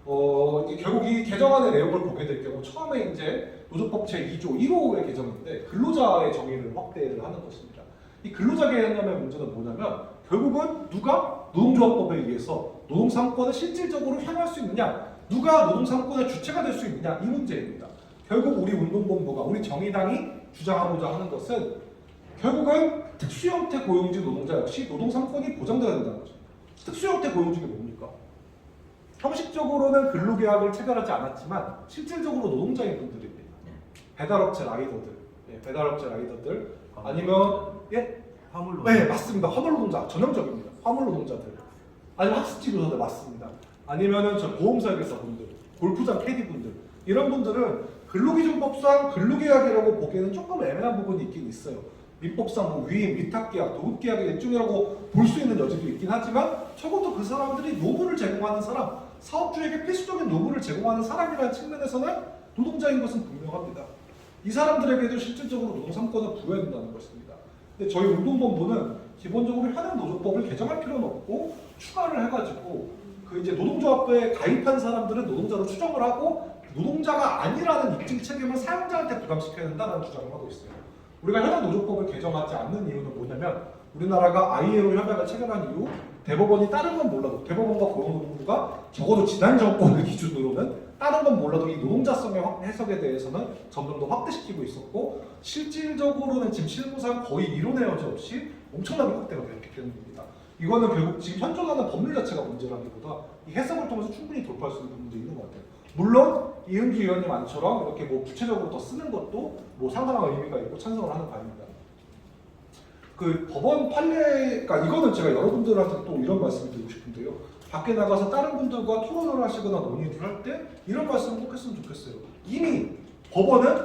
결국 이 개정안의 내용을 보게 될 경우 처음에 이제 노조법 제2조 1호의 개정인데 근로자의 정의를 확대를 하는 것입니다. 이 근로자 개념의 문제는 뭐냐면 결국은 누가 노동조합법에 의해서 노동 3권을 실질적으로 향할 수 있느냐, 누가 노동 3권의 주체가 될 수 있느냐, 이 문제입니다. 결국 우리 운동본부가, 우리 정의당이 주장하고자 하는 것은 결국은 특수형태 고용직 노동자 역시 노동 3권이 보장되어야 된다는 거죠. 특수형태 고용직이 뭡니까? 형식적으로는 근로계약을 체결하지 않았지만 실질적으로 노동자인 분들입니다. 배달업체 라이더들, 아니면
화물 노동.
네, 맞습니다. 화물 노동자 전형적입니다. 화물 노동자들, 아니면 학습지 노동자들 맞습니다. 아니면은 저 보험설계사분들, 골프장 캐디분들, 이런 분들은 근로기준법상 근로계약이라고 보기에는 조금 애매한 부분이 있긴 있어요. 민법상 뭐 위임, 위탁계약, 도급계약의 일종이라고 볼 수 있는 여지도 있긴 하지만 적어도 그 사람들이 노무를 제공하는 사람, 사업주에게 필수적인 노무를 제공하는 사람이라는 측면에서는 노동자인 것은 분명합니다. 이 사람들에게도 실질적으로 노동삼권을 부여해야 된다는 것입니다. 근데 저희 운동본부는 기본적으로 현행 노조법을 개정할 필요는 없고 추가를 해가지고 그 이제 노동조합에 가입한 사람들은 노동자로 추정을 하고 노동자가 아니라는 입증 책임을 사용자한테 부담시켜야 된다는 주장을 하고 있어요. 우리가 현행 노조법을 개정하지 않는 이유는 뭐냐면 우리나라가 ILO 협약을 체결한 이후 대법원이 다른 건 몰라도 대법원과 고용노동부가 적어도 지난 정권을 기준으로는 다른 건 몰라도 이 노동자성의 해석에 대해서는 점점 더 확대시키고 있었고 실질적으로는 지금 실무상 거의 이론의 여지 없이 엄청나게 확대가 되었기 때문입니다. 이거는 결국 지금 현존하는 법률 자체가 문제라기보다 이 해석을 통해서 충분히 돌파할 수 있는 문제 있는 것 같아요. 물론 이은주 의원님 안처럼 이렇게 뭐 구체적으로 더 쓰는 것도 뭐 상당한 의미가 있고 찬성을 하는 바입니다. 그 법원 판례, 그러니까 이거는 제가 여러분들한테 또 이런 말씀을 드리고 싶은데요. 밖에 나가서 다른 분들과 토론을 하시거나 논의를 할 때 이런 말씀을 꼭 했으면 좋겠어요. 이미 법원은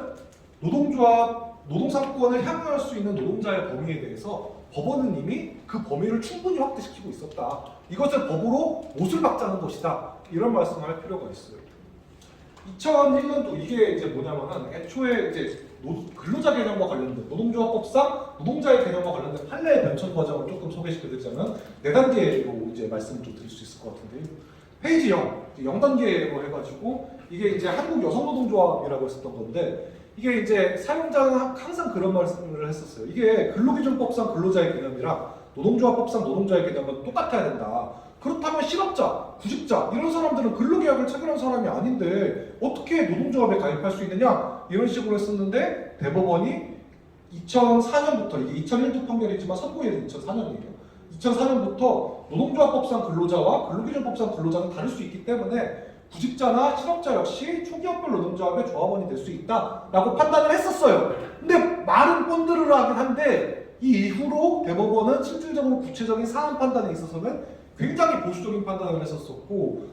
노동조합, 노동상권을 향유할 수 있는 노동자의 범위에 대해서 법원은 이미 그 범위를 충분히 확대시키고 있었다. 이것을 법으로 못을 박자는 것이다. 이런 말씀을 할 필요가 있어요. 2001년도 이게 이제 뭐냐면은 애초에 이제 근로자 개념과 관련된 노동조합법상 노동자의 개념과 관련된 판례의 변천 과정을 조금 소개시켜드리자면 4단계로 이제 말씀을 좀 드릴 수 있을 것 같은데요. 페이지 0단계로 해가지고 이게 이제 한국 여성노동조합이라고 했었던 건데 이게 이제 사용자는 항상 그런 말씀을 했었어요. 이게 근로기준법상 근로자의 개념이랑 노동조합법상 노동자의 개념은 똑같아야 된다. 그렇다면 실업자, 구직자 이런 사람들은 근로계약을 체결한 사람이 아닌데 어떻게 노동조합에 가입할 수 있느냐 이런 식으로 했었는데 대법원이 2004년부터 이게 2001년 판결이지만 선고일은 2004년이에요. 2004년부터 노동조합법상 근로자와 근로기준법상 근로자는 다를 수 있기 때문에 구직자나 실업자 역시 초기업별 노동조합의 조합원이 될 수 있다라고 판단을 했었어요. 근데 말은 꼰드르르 하긴 한데 이 이후로 대법원은 실질적으로 구체적인 사안 판단에 있어서는 굉장히 보수적인 판단을 했었고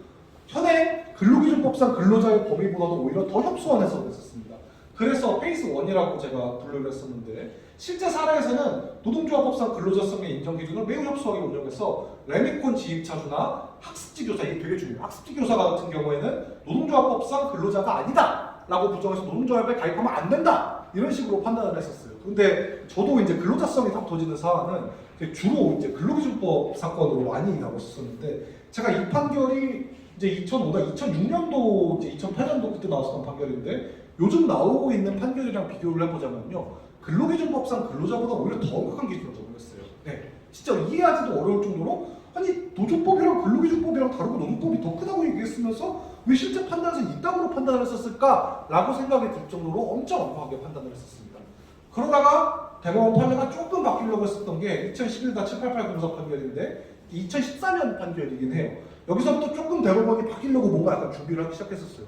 현행 근로기준법상 근로자의 범위보다도 오히려 더 협소한 해석을 했었습니다. 그래서 페이스 1이라고 제가 분류를 했었는데 실제 사례에서는 노동조합법상 근로자성의 인정 기준을 매우 협소하게 운영해서 레미콘 지입차주나 학습지 교사, 이게 되게 중요해요. 학습지 교사 같은 경우에는 노동조합법상 근로자가 아니다 라고 부정해서 노동조합에 가입하면 안 된다 이런 식으로 판단을 했었어요. 근데 저도 이제 근로자성이 다퉈지는 사안은 주로 이제 근로기준법 사건으로 많이 나고 있었는데 제가 이 판결이 이제 2005나 2006년도 이제 2008년도 그때 나왔었던 판결인데 요즘 나오고 있는 판결이랑 비교를 해보자면요 근로기준법상 근로자보다 오히려 더 엄격한 기준을 적용했어요. 네, 진짜 이해하기도 어려울 정도로 아니 노조법이랑 근로기준법이랑 다르고 노조법이 더 크다고 얘기했으면서 왜 실제 판단에서 이따구로 판단을 했었을까라고 생각이 들 정도로 엄청 엄격하게 판단을 했었습니다. 그러다가 대법원 판례가 조금 바뀌려고 했었던 게 2011-788 공사 판결인데 2014년 판결이긴 해요. 여기서부터 조금 대법원이 바뀌려고 뭔가 약간 준비를 하기 시작했었어요.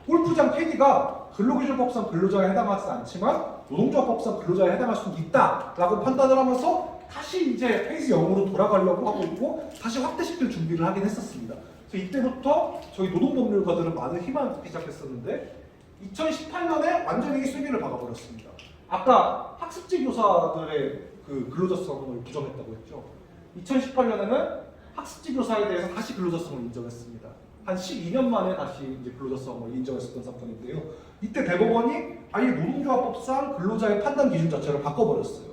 골프장 캐디가 근로기준법상 근로자에 해당하지 않지만 노동조합법상 근로자에 해당할 수 있다라고 판단을 하면서 다시 이제 페이지 0으로 돌아가려고 하고 있고 다시 확대시킬 준비를 하긴 했었습니다. 그래서 이때부터 저희 노동법률가들은 많은 희망을 갖기 시작했었는데 2018년에 완전히 쐐기를 박아버렸습니다. 아까 학습지 교사들의 그 근로자성을 부정했다고 했죠. 2018년에는 학습지 교사에 대해서 다시 근로자성을 인정했습니다. 한 12년 만에 다시 이제 근로자성을 인정했었던 사건인데요. 이때 대법원이 아예 노동조합법상 근로자의 판단 기준 자체를 바꿔버렸어요.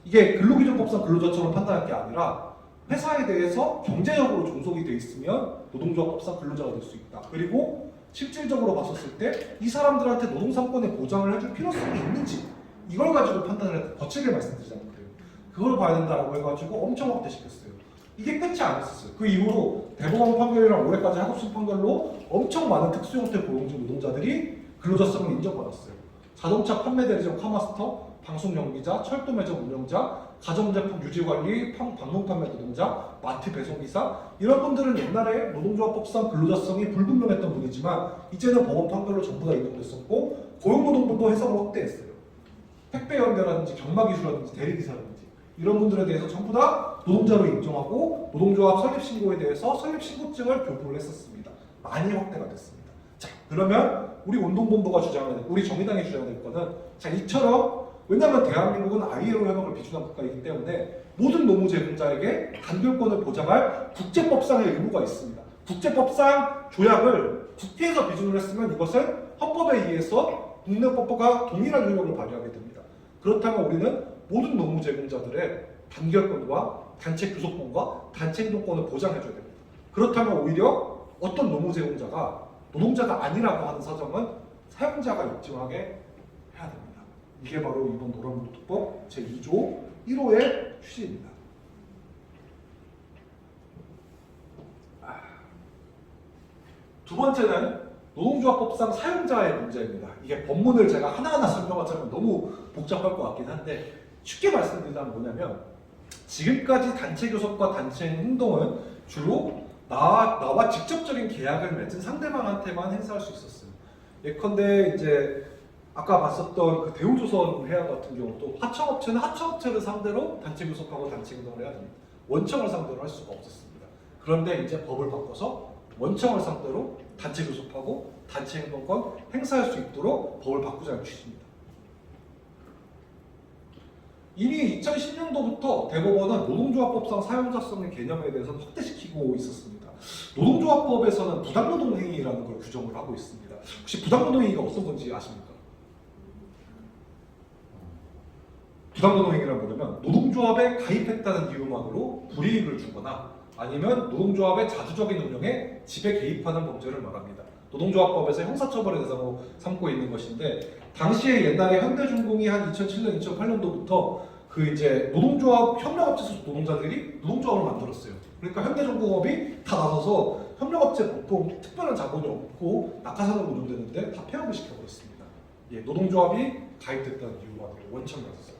이게 근로기준법상 근로자처럼 판단할 게 아니라 회사에 대해서 경제적으로 종속이 돼 있으면 노동조합법상 근로자가 될 수 있다. 그리고 실질적으로 봤었을 때 이 사람들한테 노동상권의 보장을 해줄 필요성이 있는지 이걸 가지고 판단을 했다. 거칠게 말씀드리자면 그래요. 그걸 봐야 된다라고 해가지고 엄청 확대시켰어요. 이게 끝이 아니었어요. 그 이후로 대법원 판결이랑 올해까지 하급심 판결로 엄청 많은 특수형태 고용직 노동자들이 근로자성을 인정받았어요. 자동차 판매 대리점 카마스터, 방송 연기자, 철도 매점 운영자, 가전제품 유지관리, 방문 판매 노동자, 마트 배송기사 이런 분들은 옛날에 노동조합법상 근로자성이 불분명했던 분이지만 이제는 법원 판결로 전부 다 인정됐었고 고용노동부도 해석을 확대했어요. 택배연대라든지 경마기수라든지 대리기사라든지 이런 분들에 대해서 전부 다 노동자로 인정하고 노동조합 설립신고에 대해서 설립신고증을 교부를 했었습니다. 많이 확대가 됐습니다. 자, 그러면 우리 운동본부가 주장하는, 우리 정의당이 주장할 거는 자, 이처럼 왜냐하면 대한민국은 ILO 협약을 비준한 국가이기 때문에 모든 노무 제공자에게 단결권을 보장할 국제법상의 의무가 있습니다. 국제법상 조약을 국회에서 비준을 했으면 이것은 헌법에 의해서 국내법과 동일한 효력을 발휘하게 됩니다. 그렇다면 우리는 모든 노무 제공자들의 단결권과 단체 교섭권과 단체 행동권을 보장해줘야 됩니다. 그렇다면 오히려 어떤 노무 제공자가 노동자가 아니라고 하는 사정은 사용자가 입증하게 해야 됩니다. 이게 바로 이번 노란노트법 제2조 1호의 취지입니다. 두 번째는 노동조합법상 사용자의 문제입니다. 이게 법문을 제가 하나하나 설명하자면 너무 복잡할 것 같긴 한데 쉽게 말씀드리자면 뭐냐면 지금까지 단체 교섭과 단체 행동은 주로 나와 직접적인 계약을 맺은 상대방한테만 행사할 수 있었어요. 예컨대 이제 아까 봤었던 그 대우조선 해양 같은 경우도 하청업체는 하청업체를 상대로 단체 교섭하고 단체 행동을 해야 됩니다. 원청을 상대로 할 수가 없었습니다. 그런데 이제 법을 바꿔서 원청을 상대로 단체 교섭하고 단체 행동권 행사할 수 있도록 법을 바꾸자는 취지입니다. 이미 2010년도부터 대법원은 노동조합법상 사용자성의 개념에 대해서 확대시키고 있었습니다. 노동조합법에서는 부당노동행위라는 걸 규정을 하고 있습니다. 혹시 부당노동행위가 어떤 건지 아십니까? 부당노동행위란 뭐냐면 노동조합에 가입했다는 이유만으로 불이익을 주거나 아니면 노동조합의 자주적인 운영에 지배 개입하는 범죄를 말합니다. 노동조합법에서 형사처벌의 대상으로 삼고 있는 것인데 당시에 옛날에 현대중공이 한 2007년, 2008년도부터 그 이제 노동조합 협력업체 소속 노동자들이 노동조합을 만들었어요. 그러니까 현대중공업이 다 나서서 협력업체 보통 특별한 자본이 없고 낙하산으로 운영되는데 다 폐업을 시켜버렸습니다. 예, 노동조합이 가입됐다는 이유가 원청이었어요.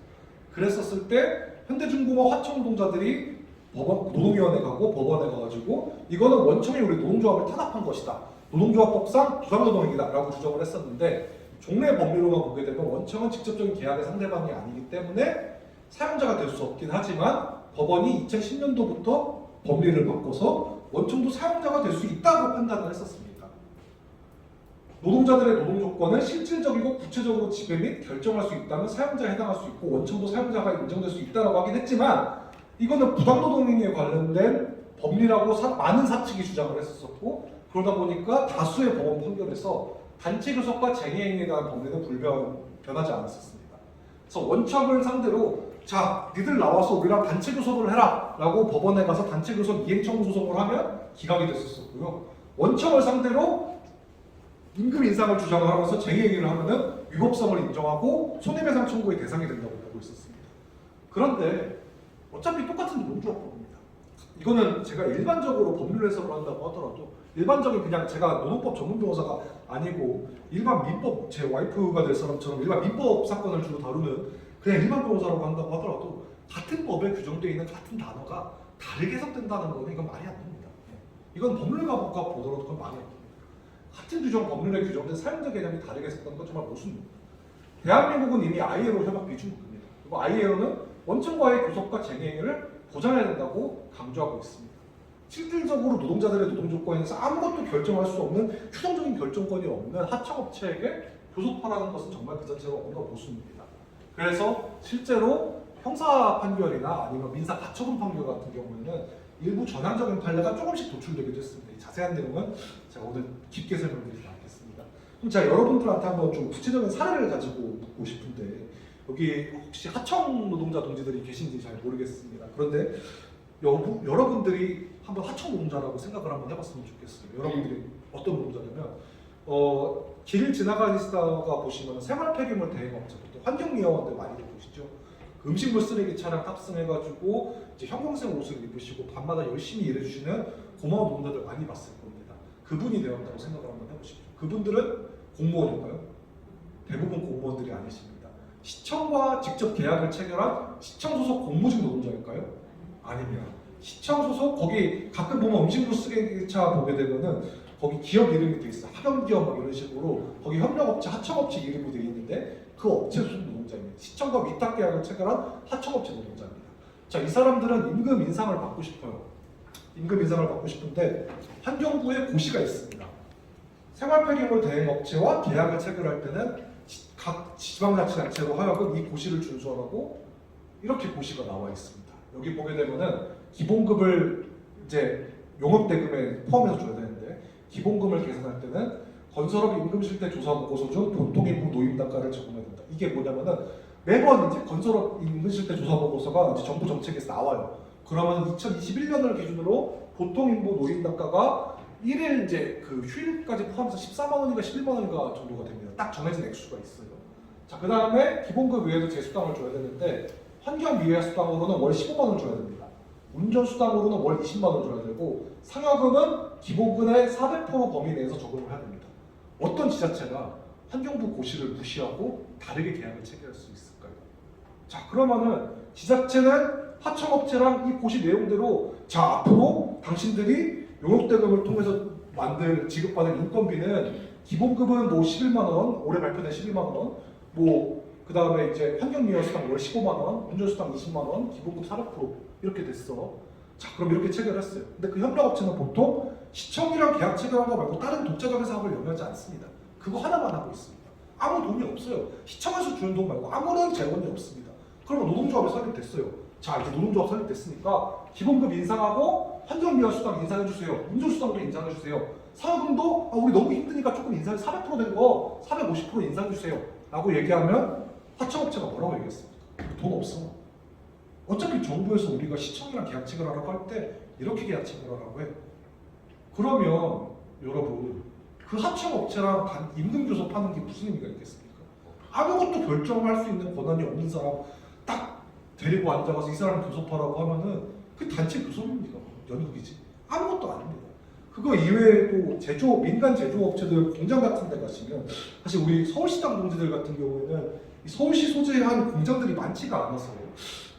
그랬었을 때 현대중공업 하청노동자들이 노동위원회 가고 법원에 가가지고 이거는 원청이 우리 노동조합을 탄압한 것이다. 노동조합법상 부당노동행위다 라고 주장을 했었는데 종래 법리로만 보게 되면 원청은 직접적인 계약의 상대방이 아니기 때문에 사용자가 될 수 없긴 하지만 법원이 2010년도부터 법리를 바꿔서 원청도 사용자가 될 수 있다고 판단을 했었습니다. 노동자들의 노동 조건을 실질적이고 구체적으로 지배 및 결정할 수 있다면 사용자에 해당할 수 있고 원청도 사용자가 인정될 수 있다고 하긴 했지만 이거는 부당노동행위에 관련된 법리라고 많은 사측이 주장을 했었고 그러다 보니까 다수의 법원 판결에서 단체 교섭과 쟁의행위에 대한 법리는 변하지 않았었습니다. 그래서 원청을 상대로 자, 니들 나와서 우리랑 단체 교섭을 해라 라고 법원에 가서 단체 교섭 이행청구 소송을 하면 기각이 됐었고요. 원청을 상대로 임금 인상을 주장을 하면서 쟁의행위를 하면은 위법성을 인정하고 손해배상 청구의 대상이 된다고 보고 있었습니다. 그런데 어차피 똑같은 노동조합법입니다. 이거는 제가 일반적으로 법률 해석을 한다고 하더라도 일반적인 그냥 제가 노동법 전문 변호사가 아니고 일반 민법 제 와이프가 될 사람처럼 일반 민법 사건을 주로 다루는 그냥 일반 변호사라고 한다고 하더라도 같은 법에 규정되어 있는 같은 단어가 다르게 해석된다는 거는 이건 말이 안 됩니다. 이건 법률가가 보더라도 그건 말이 안 됩니다. 같은 규정 법률에 규정된 사용자 개념이 다르게 해석되는 건 정말 모순입니다. 대한민국은 이미 ILO 협약 비준국입니다. 그리고 ILO는 원청과의 교섭과 쟁의행위를 보장해야 된다고 강조하고 있습니다. 실질적으로 노동자들의 노동 조건에서 아무것도 결정할 수 없는 추정적인 결정권이 없는 하청업체에게 교섭하라는 것은 정말 그 자체로 언어 모순입니다. 그래서 실제로 형사 판결이나 아니면 민사 가처분 판결 같은 경우에는 일부 전향적인 판례가 조금씩 도출되기도 했습니다. 이 자세한 내용은 제가 오늘 깊게 설명드리지 않겠습니다. 그럼 제가 여러분들한테 한번 좀 구체적인 사례를 가지고 묻고 싶은데 여기 혹시 하청 노동자 동지들이 계신지 잘 모르겠습니다. 그런데 여러분들이 한번 하청 노동자라고 생각을 한번 해봤으면 좋겠어요. 여러분들이 어떤 노동자냐면 길 지나가시다가 보시면 생활 폐기물 대행업체부터 환경미화원들 많이들 보시죠. 그 음식물 쓰레기 차량 탑승해가지고 이제 형광색 옷을 입으시고 밤마다 열심히 일해주시는 고마운 노동자들 많이 봤을 겁니다. 그분이 되었다고 생각을 한번 해보십시오. 그분들은 공무원일까요? 대부분 공무원들이 아니십니다. 시청과 직접 계약을 체결한 시청 소속 공무직 노동자일까요? 아닙니다. 시청 소속 거기 가끔 보면 음식물 쓰레기차 보게 되면은 거기 기업 이름이 돼 있어요. 하경기업 막 이런 식으로 거기 협력업체, 하청업체 이름이 돼 있는데 그 업체 소속 노동자입니다. 시청과 위탁 계약을 체결한 하청업체 노동자입니다. 자, 이 사람들은 임금 인상을 받고 싶어요. 임금 인상을 받고 싶은데 환경부에 고시가 있습니다. 생활폐기물 대행업체와 계약을 체결할 때는 각 지방자치단체로 하여금 이 고시를 준수하라고 이렇게 고시가 나와 있습니다. 여기 보게 되면은 기본급을 이제 용역대금에 포함해서 줘야 되는데 기본금을 계산할 때는 건설업 임금 실태 조사 보고서 중 보통인구 노임 단가를 적용해야 된다. 이게 뭐냐면은 매번 이제 건설업 임금 실태 조사 보고서가 이제 정부 정책에서 나와요. 그러면 2021년을 기준으로 보통인구 노임 단가가 1일 이제 그 휴일까지 포함해서 14만 원인가 11만 원인가 정도가 됩니다. 딱 정해진 액수가 있어요. 자, 그 다음에 기본급 외에도 재수당을 줘야 되는데 환경 미래 수당으로는 월 15만 원 줘야 됩니다. 운전 수당으로는 월 20만 원 줘야 되고 상여금은 기본급의 400% 범위 내에서 적용을 해야 됩니다. 어떤 지자체가 환경부 고시를 무시하고 다르게 계약을 체결할 수 있을까요? 자, 그러면은 지자체는 하청업체랑 이 고시 내용대로 자, 앞으로 당신들이 용역대금을 통해서 지급받은 인건비는 기본급은 뭐 11만 원, 올해 발표된 11만 원, 뭐 그 다음에 이제 환경미화수당 월 15만 원, 운전수당 20만 원, 기본급 400% 이렇게 됐어. 자, 그럼 이렇게 체결했어요. 근데 그 협력업체는 보통 시청이랑 계약 체결한 거 말고 다른 독자적인 사업을 영위하지 않습니다. 그거 하나만 하고 있습니다. 아무 돈이 없어요. 시청에서 주는 돈 말고 아무런 재원이 없습니다. 그러면 노동조합이 설립됐어요. 자, 이제 노동조합 설립됐으니까 기본급 인상하고 환경미화수당 인상해주세요. 운전수당도 인상해주세요. 상여금도 우리 너무 힘드니까 조금 인상 400%된 거 450% 인상해주세요. 라고 얘기하면 하청업체가 뭐라고 얘기했습니까? 돈 없어. 어차피 정부에서 우리가 시청이랑 계약 체결하라고 할 때 이렇게 계약 체결하라고 해. 그러면 여러분 그 하청업체랑 임금 교섭하는 게 무슨 의미가 있겠습니까? 아무것도 결정할 수 있는 권한이 없는 사람 딱 데리고 앉아가서 이 사람 교섭하라고 하면은 그 단체 교섭입니까? 연극이지. 아무것도 아닙니다. 그거 이외에도 민간 제조업체들 공장 같은 데 가시면 사실 우리 서울시당 동지들 같은 경우에는 이 서울시 소재한 공장들이 많지가 않아서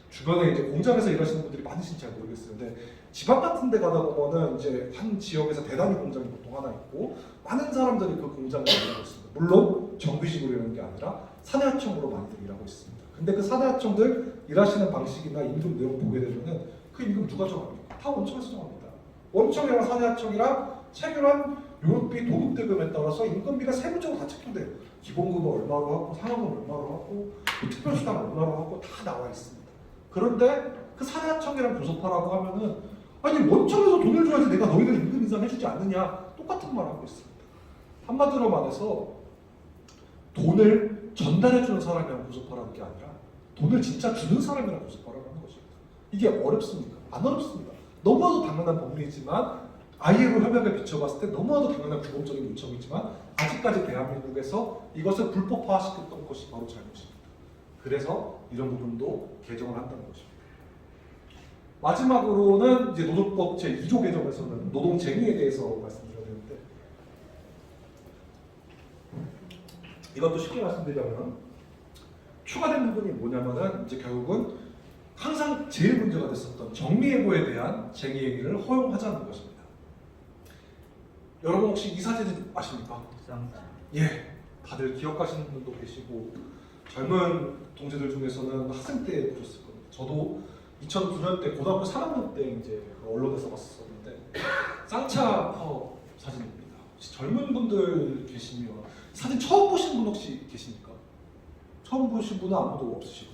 주변에 이제 공장에서 일하시는 분들이 많으신지 잘 모르겠어요. 근데 지방 같은 데 가다 보면은 이제 한 지역에서 대단히 공장이 보통 하나 있고 많은 사람들이 그 공장을 일하고 있습니다. 물론 정규직으로 일하는 게 아니라 사내하청으로 많이들 일하고 있습니다. 근데 그 사내하청들 일하시는 방식이나 임금 내용 보게 되면은 그 임금 누가 정합니까? 다 원청에서 정합니다. 원청이랑 사내하청이랑 체결한 용역비 도급대금에 따라서 인건비가 세부적으로 다 책정돼요. 기본급은 얼마로 하고 상여금은 얼마로 하고 특별수당 얼마로 하고 다 나와 있습니다. 그런데 그 사내하청이랑 교섭하라고 하면은 아니 원청에서 돈을 줘야지 내가 너희들 임금 인상 해주지 않느냐 똑같은 말 하고 있습니다. 한마디로 말해서 돈을 전달해주는 사람이랑 교섭하라는 게 아니라 돈을 진짜 주는 사람이랑 교섭하라는 것입니다. 이게 어렵습니까? 안 어렵습니다. 너무나도 당연한 법리지만 ILO 협약에 비춰봤을 때 너무나도 당연한 규범적인 요청이지만 아직까지 대한민국에서 이것을 불법화시켰던 것이 바로 잘못입니다. 그래서 이런 부분도 개정을 한다는 것입니다. 마지막으로는 이제 노동법 제2조 개정에서는 노동쟁의에 대해서 말씀드려야 되는데 이것도 쉽게 말씀드리자면 추가된 부분이 뭐냐면은 이제 결국은 항상 제일 문제가 됐었던 정리해고에 대한 쟁의행위를 허용하자는 것입니다. 여러분 혹시 이 사진 아십니까? 예, 다들 기억하시는 분도 계시고 젊은 동지들 중에서는 학생 때 보셨을 겁니다. 저도 2009년 때 고등학교 3학년 때 이제 언론에서 봤었는데 쌍차 파업 사진입니다. 혹시 젊은 분들 계시면 사진 처음 보신 분 혹시 계십니까? 처음 보신 분은 아무도 없으시고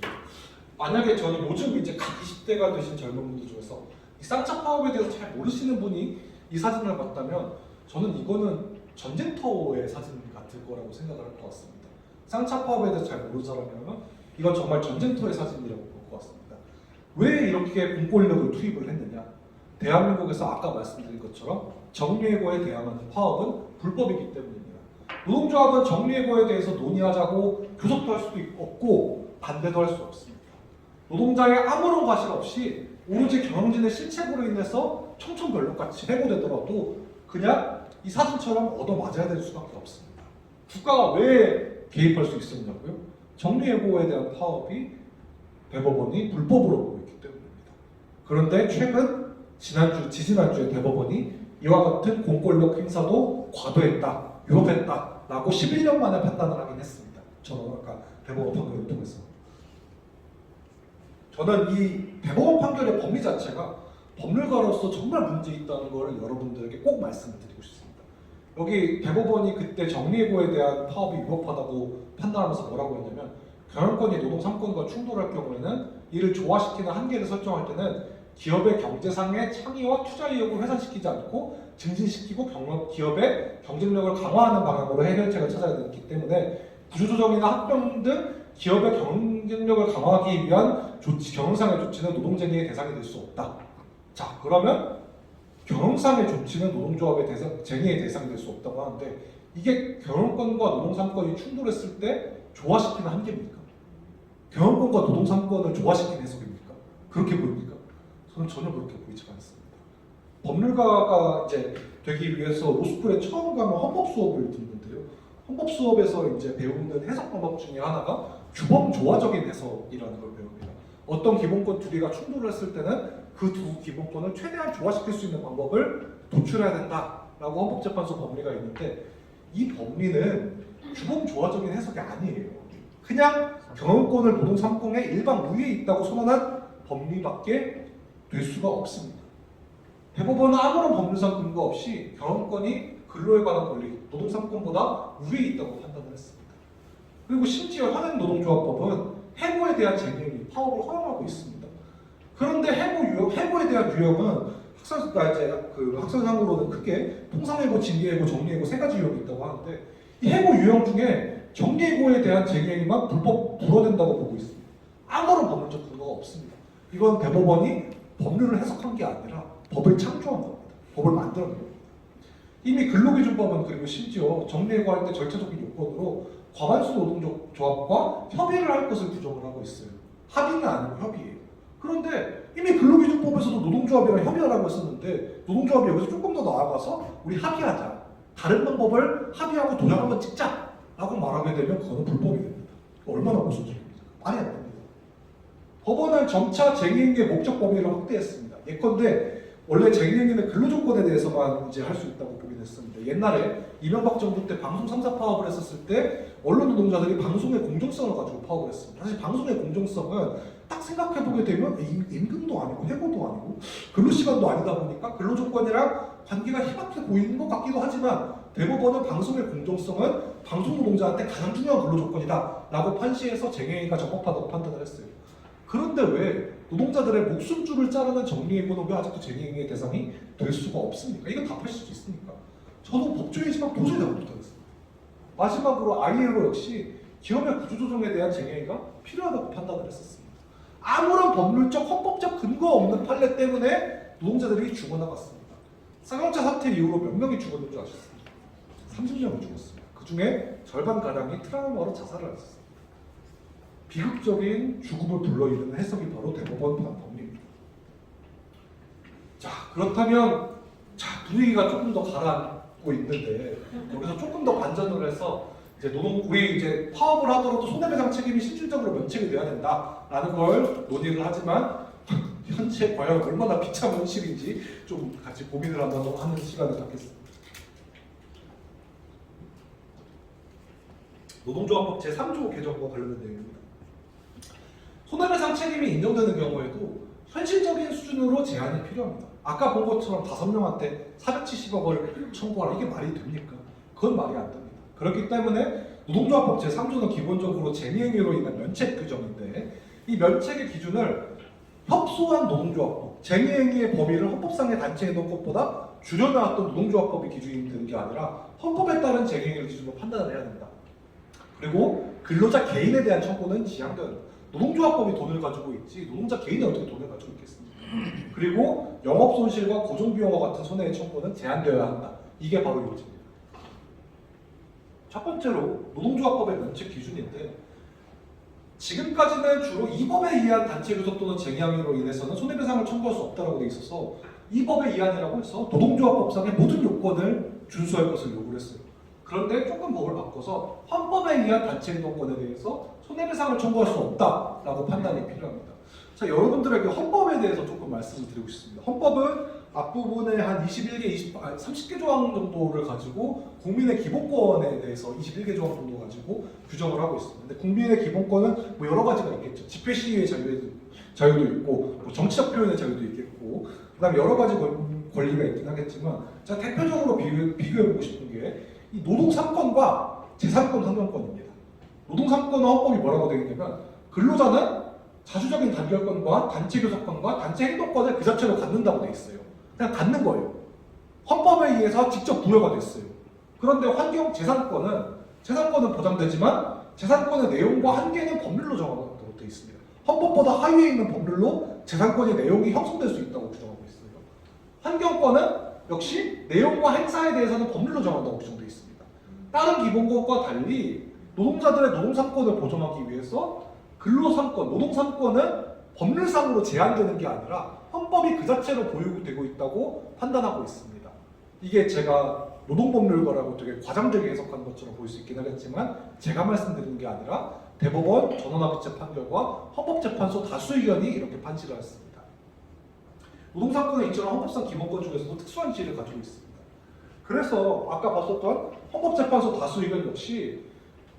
만약에 저는 요즘 이제 갓 20대가 되신 젊은 분들 중에서 이 쌍차 파업에 대해서 잘 모르시는 분이 이 사진을 봤다면 저는 이거는 전쟁터의 사진 같을 거라고 생각을 할 것 같습니다. 쌍차 파업에 대해서 잘 모르는 사람이라면 이건 정말 전쟁터의 사진이라고 볼 것 같습니다. 왜 이렇게 공권력을 투입을 했느냐? 대한민국에서 아까 말씀드린 것처럼 정리해고에 대항하는 파업은 불법이기 때문입니다. 노동조합은 정리해고에 대해서 논의하자고 교섭도 할 수도 없고 반대도 할 수 없습니다. 노동자의 아무런 과실 없이 오로지 경영진의 실책으로 인해서 청천벽력같이 해고되더라도 그냥 이 사진처럼 얻어맞아야 될 수밖에 없습니다. 국가가 왜 개입할 수 있었냐고요? 정리해고에 대한 파업이 대법원이 불법으로 보고 있기 때문입니다. 그런데 최근 지지난주에 대법원이 이와 같은 공권력 행사도 과도했다, 위법했다라고 11년 만에 판단을 하긴 했습니다. 저는 아까 대법원 판결을 통해서 저는 이 대법원 판결의 법리 자체가 법률가로서 정말 문제 있다는 것을 여러분들에게 꼭 말씀을 드리고 싶습니다. 여기 대법원이 그때 정리해고에 대한 파업이 위법하다고 판단하면서 뭐라고 했냐면 경영권이 노동 3권과 충돌할 경우에는 이를 조화시키는 한계를 설정할 때는 기업의 경제상의 창의와 투자 의욕을 훼손시키지 않고 증진시키고 기업의 경쟁력을 강화하는 방향으로 해결책을 찾아야 되기 때문에 구조조정이나 합병 등 기업의 경쟁력을 강화하기 위한 경영상의 조치는 노동쟁의의 대상이 될 수 없다. 자, 그러면 경영상의 조치는 노동조합의 쟁의의 대상이 될 수 없다고 하는데 이게 경영권과 노동삼권이 충돌했을 때 조화시키는 한계입니까? 경영권과 노동삼권을 조화시키는 해석입니까? 그렇게 보입니까? 저는 전혀 그렇게 보이지 않습니다. 법률가가 이제 되기 위해서 로스쿨에 처음 가면 헌법 수업을 듣는데요. 헌법 수업에서 이제 배우는 해석 방법 중에 하나가 규범 조화적인 해석이라는 걸 배웁니다. 어떤 기본권 두 개가 충돌을 했을 때는 그 두 기본권을 최대한 조화시킬 수 있는 방법을 도출해야 된다라고 헌법재판소 법리가 있는데 이 법리는 규범 조화적인 해석이 아니에요. 그냥 경영권을 노동삼권의 일반 우위에 있다고 선언한 법리밖에 될 수가 없습니다. 대법원은 아무런 법률상 근거 없이 경영권이 근로에 관한 권리, 노동삼권보다 우위에 있다고 판단을 했습니다. 그리고 심지어 현행노동조합법은 해고에 대한 쟁의, 파업을 허용하고 있습니다. 그런데 해고에 대한 유형은 학설상으로는 크게 통상해고, 징계해고, 정리해고 세 가지 유형이 있다고 하는데 이 해고 유형 중에 정리해고에 대한 쟁의만 불어된다고 보고 있습니다. 아무런 법률적 근거가 없습니다. 이건 대법원이 법률을 해석한 게 아니라 법을 창조한 겁니다. 법을 만들어낸 겁니다. 이미 근로기준법은 그리고 심지어 정리해고할 때 절차적인 요건으로 과반수 노동조합과 협의를 할 것을 규정을 하고 있어요. 합의는 아니고 협의예요. 그런데 이미 근로기준법에서도 노동조합이랑 협의하라고 했었는데 노동조합이 여기서 조금 더 나아가서 우리 합의하자. 다른 방법을 합의하고 도장 한번 찍자 라고 말하게 되면 그거는 불법이 됩니다. 얼마나 모순적입니까? 말이 안 됩니다. 법원은 점차 쟁의행위의 목적 범위를 확대했습니다. 예컨대 원래 쟁의행위는 근로조건에 대해서만 이제 할 수 있다고 보긴 했습니다. 옛날에 이명박 정부 때 방송 3사 파업을 했었을 때 언론 노동자들이 방송의 공정성을 가지고 파업을 했습니다. 사실 방송의 공정성은 딱 생각해보게 되면 임금도 아니고 해고도 아니고 근로시간도 아니다 보니까 근로조건이랑 관계가 희박해 보이는 것 같기도 하지만 대법원은 방송의 공정성은 방송노동자한테 가장 중요한 근로조건이다 라고 판시해서 쟁의행위가 적법하다고 판단을 했어요. 그런데 왜 노동자들의 목숨줄을 자르는 정리해고는 왜 아직도 쟁의행위의 대상이 될 수가 없습니까? 이거 답하실 수 있습니까? 저도 법조인이지만 도저히 답을 못하겠습니다. 마지막으로 ILO 역시 기업의 구조조정에 대한 쟁의가 필요하다고 판단을 했었습니다. 아무런 법률적, 헌법적 근거 없는 판례 때문에 노동자들이 죽어나갔습니다. 쌍용차 사태 이후로 몇 명이 죽었는 줄 아셨습니까? 30명이 죽었습니다. 그 중에 절반가량이 트라우마로 자살을 했습니다. 비극적인 죽음을 불러일으키는 해석이 바로 대법원 법리입니다. 자, 그렇다면 분위기가 조금 더 가라앉고 있는데 여기서 조금 더 반전을 해서 우리 이제 파업을 하더라도 손해배상 책임이 실질적으로 면책이 돼야 된다라는 걸 논의를 하지만 현재 과연 얼마나 비참한 현실인지 좀 같이 고민을 한번 하는 시간을 갖겠습니다. 노동조합법 제3조 개정과 관련된 내용입니다. 손해배상 책임이 인정되는 경우에도 현실적인 수준으로 제한이 필요합니다. 아까 본 것처럼 5명한테 470억을 청구하라 이게 말이 됩니까? 그건 말이 안 됩니다. 그렇기 때문에 노동조합법 제3조는 기본적으로 쟁의행위로 인한 면책 규정인데 이 면책의 기준을 협소한 노동조합법, 쟁의행위의 범위를 헌법상의 단체에 놓은 것보다 줄여나왔던 노동조합법이 기준이 되는 게 아니라 헌법에 따른 쟁의행위를 기준으로 판단을 해야 된다. 그리고 근로자 개인에 대한 청구는 지양되어야 된다. 노동조합법이 돈을 가지고 있지 노동자 개인이 어떻게 돈을 가지고 있겠습니까? 그리고 영업손실과 고정비용과 같은 손해의 청구는 제한되어야 한다. 이게 바로 요지입니다. 첫 번째로 노동조합법의 면책 기준인데 지금까지는 주로 이 법에 의한 단체 교섭 또는 쟁의행위로 인해서는 손해배상을 청구할 수 없다고 되어 있어서 이 법에 의한이라고 해서 노동조합법상의 모든 요건을 준수할 것을 요구를 했어요. 그런데 조금 법을 바꿔서 헌법에 의한 단체 행동권에 대해서 손해배상을 청구할 수 없다라고 판단이 필요합니다. 자, 여러분들에게 헌법에 대해서 조금 말씀을 드리고 싶습니다. 헌법은 앞부분에 한 30개 조항 정도를 가지고 국민의 기본권에 대해서 21개 조항 정도 가지고 규정을 하고 있습니다. 근데 국민의 기본권은 뭐 여러 가지가 있겠죠. 집회 시위의 자유도 있고, 뭐 정치적 표현의 자유도 있겠고, 그다음에 여러 가지 권리가 있긴 하겠지만, 제가 대표적으로 비교해보고 싶은 게 이 노동 3권과 제3권 환경권입니다. 노동 3권은 헌법이 뭐라고 되어 있냐면 근로자는 자주적인 단결권과 단체 교섭권과 단체 행동권을 그 자체로 갖는다고 돼 있어요. 그냥 갖는 거예요. 헌법에 의해서 직접 부여가 됐어요. 그런데 환경 재산권은 보장되지만 재산권의 내용과 한계는 법률로 정하도록 돼 있습니다. 헌법보다 하위에 있는 법률로 재산권의 내용이 형성될 수 있다고 규정하고 있어요. 환경권은 역시 내용과 행사에 대해서는 법률로 정한다고 규정되어 있습니다. 다른 기본권과 달리 노동자들의 노동삼권을 보존하기 위해서 근로삼권, 노동삼권은 법률상으로 제한되는 게 아니라 헌법이 그 자체로 보유되고 있다고 판단하고 있습니다. 이게 제가 노동법률과라고 되게 과장되게 해석한 것처럼 보일 수 있긴 하겠지만 제가 말씀드리는 게 아니라 대법원 전원합의체 판결과 헌법재판소 다수 의견이 이렇게 판시를 했습니다. 노동삼권은 이처럼 헌법상 기본권 중에서도 특수한 지위를 가지고 있습니다. 그래서 아까 봤었던 헌법재판소 다수 의견 역시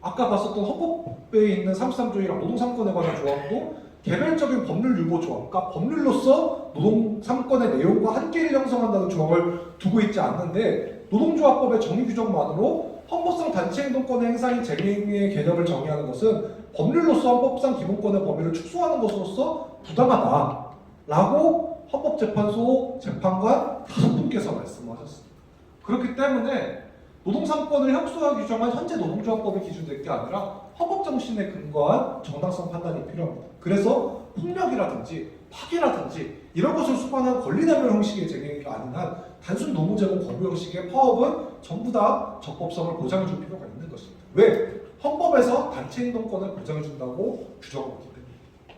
아까 봤었던 헌법에 있는 33조이랑 노동삼권에 관한 조항도 개별적인 법률 유보 조항, 그러니까 법률로서 노동삼권의 내용과 한계를 형성한다는 조항을 두고 있지 않는데 노동조합법의 정의 규정만으로 헌법상 단체행동권의 행사인 쟁의의 개념을 정의하는 것은 법률로서 헌법상 기본권의 범위를 축소하는 것으로서 부당하다라고 헌법재판소 재판관 5분께서 말씀하셨습니다. 그렇기 때문에 노동삼권을 형수화 규정한 현재 노동조합법이 기준될 게 아니라 헌법 정신에 근거한 정당성 판단이 필요합니다. 그래서 폭력이라든지 파기라든지 이런 것을 수반한 권리남용 형식의 쟁의가 아닌 한 단순 노무 제공 거부 형식의 파업은 전부 다 적법성을 보장해 줄 필요가 있는 것입니다. 왜? 헌법에서 단체 행동권을 보장해 준다고 규정하고 있기 때문입니다.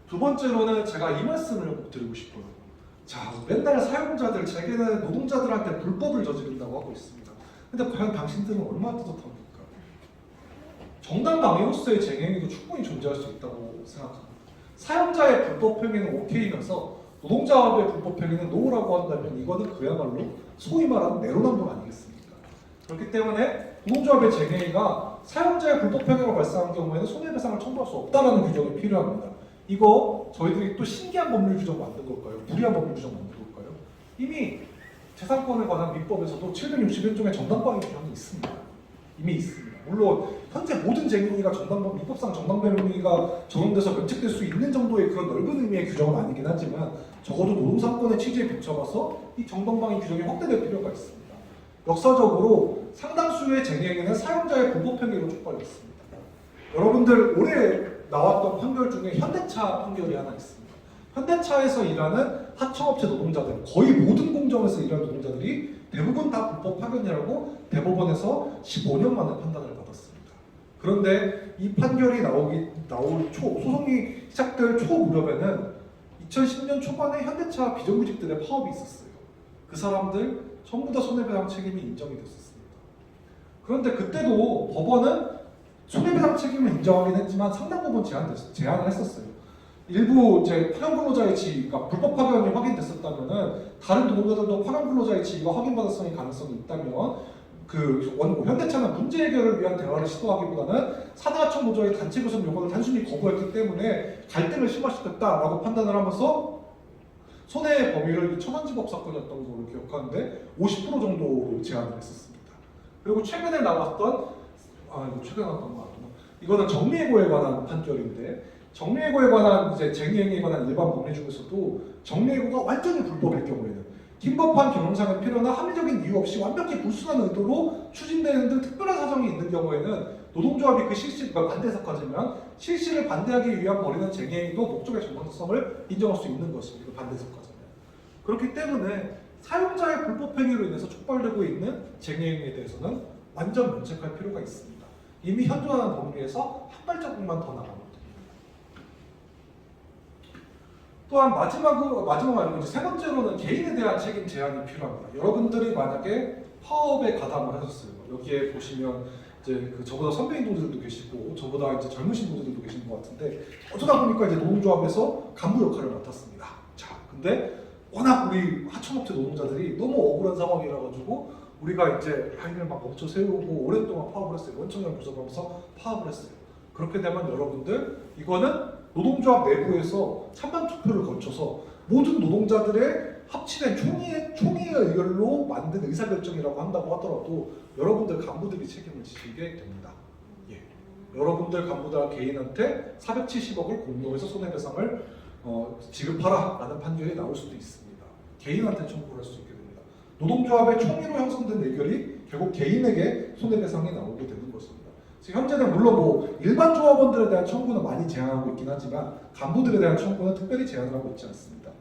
두 번째로는 제가 이 말씀을 꼭 드리고 싶어요. 자, 맨날 사용자들, 재계는 노동자들한테 불법을 저지른다고 하고 있습니다. 근데 과연 당신들은 얼마나 떳떳합니까? 정당 방해로서의 쟁행위도 충분히 존재할 수 있다고 생각합니다. 사용자의 불법 행위는 오케이면서 노동자의 불법 행위는 노라고 한다면 이거는 그야말로 소위 말하는 내로남불 아니겠습니까? 그렇기 때문에 노동조합의 쟁행위가 사용자의 불법 행위가 발생한 경우에는 손해배상을 청구할 수 없다는 규정이 필요합니다. 이거 저희들이 또 신기한 법률 규정 만든 걸까요? 무리한 법률 규정 만든 걸까요? 이미 재산권에 관한 민법에서도 761종의 정당방위 규정이 있습니다. 이미 있습니다. 물론 현재 모든 쟁의가 민법상 정당방위가 적용돼서 면책될 수 있는 정도의 그런 넓은 의미의 규정은 아니긴 하지만 적어도 노동삼권의 취지에 비춰봐서 이 정당방위 규정이 확대될 필요가 있습니다. 역사적으로 상당수의 쟁의는 사용자의 불법 행위로 촉발됐습니다. 여러분들 올해 나왔던 판결 중에 현대차 판결이 하나 있습니다. 현대차에서 일하는 하청업체 노동자들, 거의 모든 공정에서 일하는 노동자들이 대부분 다 불법 파견이라고 대법원에서 15년 만에 판단을 받았습니다. 그런데 이 판결이 소송이 시작될 초 무렵에는 2010년 초반에 현대차 비정규직들의 파업이 있었어요. 그 사람들 전부 다 손해배상 책임이 인정이 됐었습니다. 그런데 그때도 법원은 손해배상 책임을 인정하긴 했지만 상당 부분 제한을 했었어요. 일부 이제 파견 근로자의 지위가 불법 파견이 확인됐었다면은 다른 노동자들도 파견 근로자의 지위가 확인받을 가능성이 있다면 그 원고 현대차는 문제 해결을 위한 대화를 시도하기보다는 사대하청 노조의 단체 교섭 요구를 단순히 거부했기 때문에 갈등을 심화시켰다라고 판단을 하면서 손해의 범위를 천안지법 사건이었던 걸로 기억하는데 50% 정도로 제한을 했었습니다. 그리고 최근에 나왔던 이거 최근에 나왔던 거 아니구나. 이거는 정리해고에 관한 판결인데 정리해고에 관한 이제 쟁의행위에 관한 일반 법리 중에서도 정리해고가 완전히 불법일 경우에는 긴급한 경영상의 필요나 합리적인 이유 없이 완벽히 불순한 의도로 추진되는 등 특별한 사정이 있는 경우에는 노동조합이 그 실시가 반대석까지면 실시를 반대하기 위한 벌이는 쟁의행위도 목적의 정당성을 인정할 수 있는 것입니다. 반대석까지는. 그렇기 때문에 사용자의 불법 행위로 인해서 촉발되고 있는 쟁의행위에 대해서는 완전 면책할 필요가 있습니다. 이미 현존하는 법리에서 한 발자국만 더 나갑니다. 또한 마지막으로 아니고 이제 세 번째로는 개인에 대한 책임 제한이 필요합니다. 여러분들이 만약에 파업에 가담을 하셨어요. 여기에 보시면 이제 그 저보다 선배인 동지들도 계시고 저보다 이제 젊으신 분들도 계신 것 같은데 어쩌다 보니까 이제 노동조합에서 간부 역할을 맡았습니다. 자, 근데 워낙 우리 하청업체 노동자들이 너무 억울한 상황이라 가지고 우리가 이제 라인을 막 멈춰 세우고 오랫동안 파업을 했어요. 원청량 교섭하면서 파업을 했어요. 그렇게 되면 여러분들 이거는 노동조합 내부에서 찬반 투표를 거쳐서 모든 노동자들의 합치된 총의의 의결로 만든 의사결정이라고 한다고 하더라도 여러분들 간부들이 책임을 지시게 됩니다. 예. 여러분들 간부들 개인한테 470억을 공모해서 손해배상을 지급하라 라는 판결이 나올 수도 있습니다. 개인한테 청구를 할 수 있게 됩니다. 노동조합의 총의로 형성된 의결이 결국 개인에게 손해배상이 나오게 되는 것입니다. 지금 현재는 물론 뭐 일반 조합원들에 대한 청구는 많이 제한하고 있긴 하지만 간부들에 대한 청구는 특별히 제한을 하고 있지 않습니다.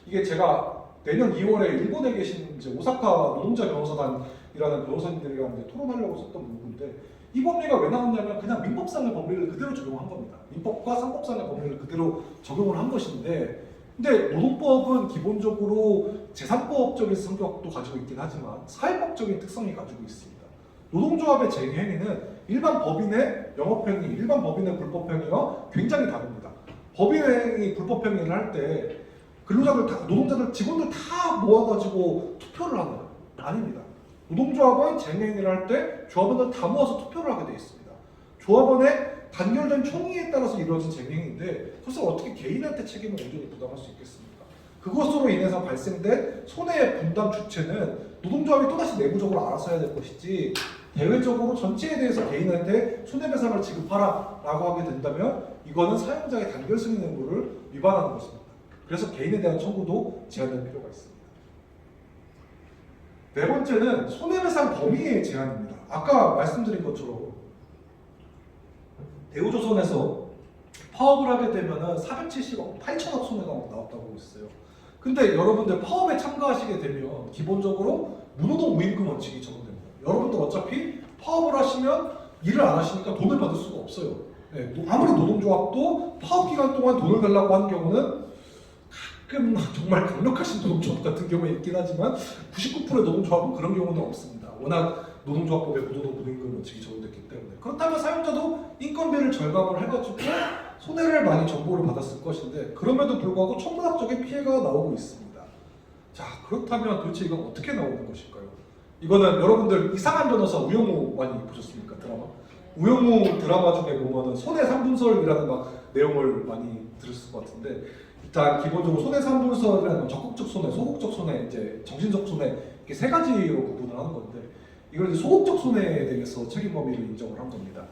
이게 제가 내년 2월에 일본에 계신 이제 오사카 노동자 변호사단이라는 변호사님들이랑 이제 토론하려고 썼던 문구인데 이 법리가 왜 나왔냐면 그냥 민법상의 법리를 그대로 적용한 겁니다. 민법과 상법상의 법리를 그대로 적용을 한 것인데 근데 노동법은 기본적으로 제3법적인 성격도 가지고 있긴 하지만 사회법적인 특성이 가지고 있습니다. 노동조합의 쟁의행위는 일반 법인의 영업행위, 일반 법인의 불법행위와 굉장히 다릅니다. 법인행위, 불법행위를 할 때 근로자들 다, 노동자들, 직원들 다 모아가지고 투표를 하는 거예요. 아닙니다. 노동조합은 쟁의행위를 할 때 조합원들 다 모아서 투표를 하게 되어 있습니다. 조합원의 단결된 총의에 따라서 이루어진 쟁의행위인데 그것을 어떻게 개인한테 책임을 온전히 부담할 수 있겠습니까? 그것으로 인해서 발생된 손해의 분담 주체는 노동조합이 또다시 내부적으로 알아서 해야 될 것이지 대외적으로 전체에 대해서 개인한테 손해배상을 지급하라 라고 하게 된다면 이거는 사용자의 단결 승인 의무를 위반하는 것입니다. 그래서 개인에 대한 청구도 제한될 필요가 있습니다. 네 번째는 손해배상 범위의 제한입니다. 아까 말씀드린 것처럼 대우조선에서 파업을 하게 되면 470억, 8천억 손해가 나왔다고 했어요. 근데 여러분들 파업에 참가하시게 되면 기본적으로 무노동 무임금 원칙이 적용됩니다. 여러분들 어차피 파업을 하시면 일을 안 하시니까 돈을 받을 수가 없어요. 네, 아무리 노동조합도 파업 기간 동안 돈을 달라고 하는 경우는 가끔 정말 강력하신 노동조합 같은 경우에 있긴 하지만 99%의 노동조합은 그런 경우는 없습니다. 워낙 노동조합법에 무노동 무임금 원칙이 적용됐기 때문에 그렇다면 사용자도 인건비를 절감을 해가지고 손해를 많이 정보를 받았을 것인데 그럼에도 불구하고 천문학적인 피해가 나오고 있습니다. 자 그렇다면 도대체 이건 어떻게 나오는 것일까요? 이거는 여러분들 이상한 변호사 우영우 많이 보셨습니까? 드라마? 우영우 드라마 중에 보면은 손해 3분설이라는 막 내용을 많이 들으실 것 같은데 일단 기본적으로 손해 3분설이라는 건 적극적 손해, 소극적 손해, 이제 정신적 손해 이렇게 세 가지로 구분을 하는 건데 이걸 이제 소극적 손해에 대해서 책임 범위를 인정을 한 겁니다.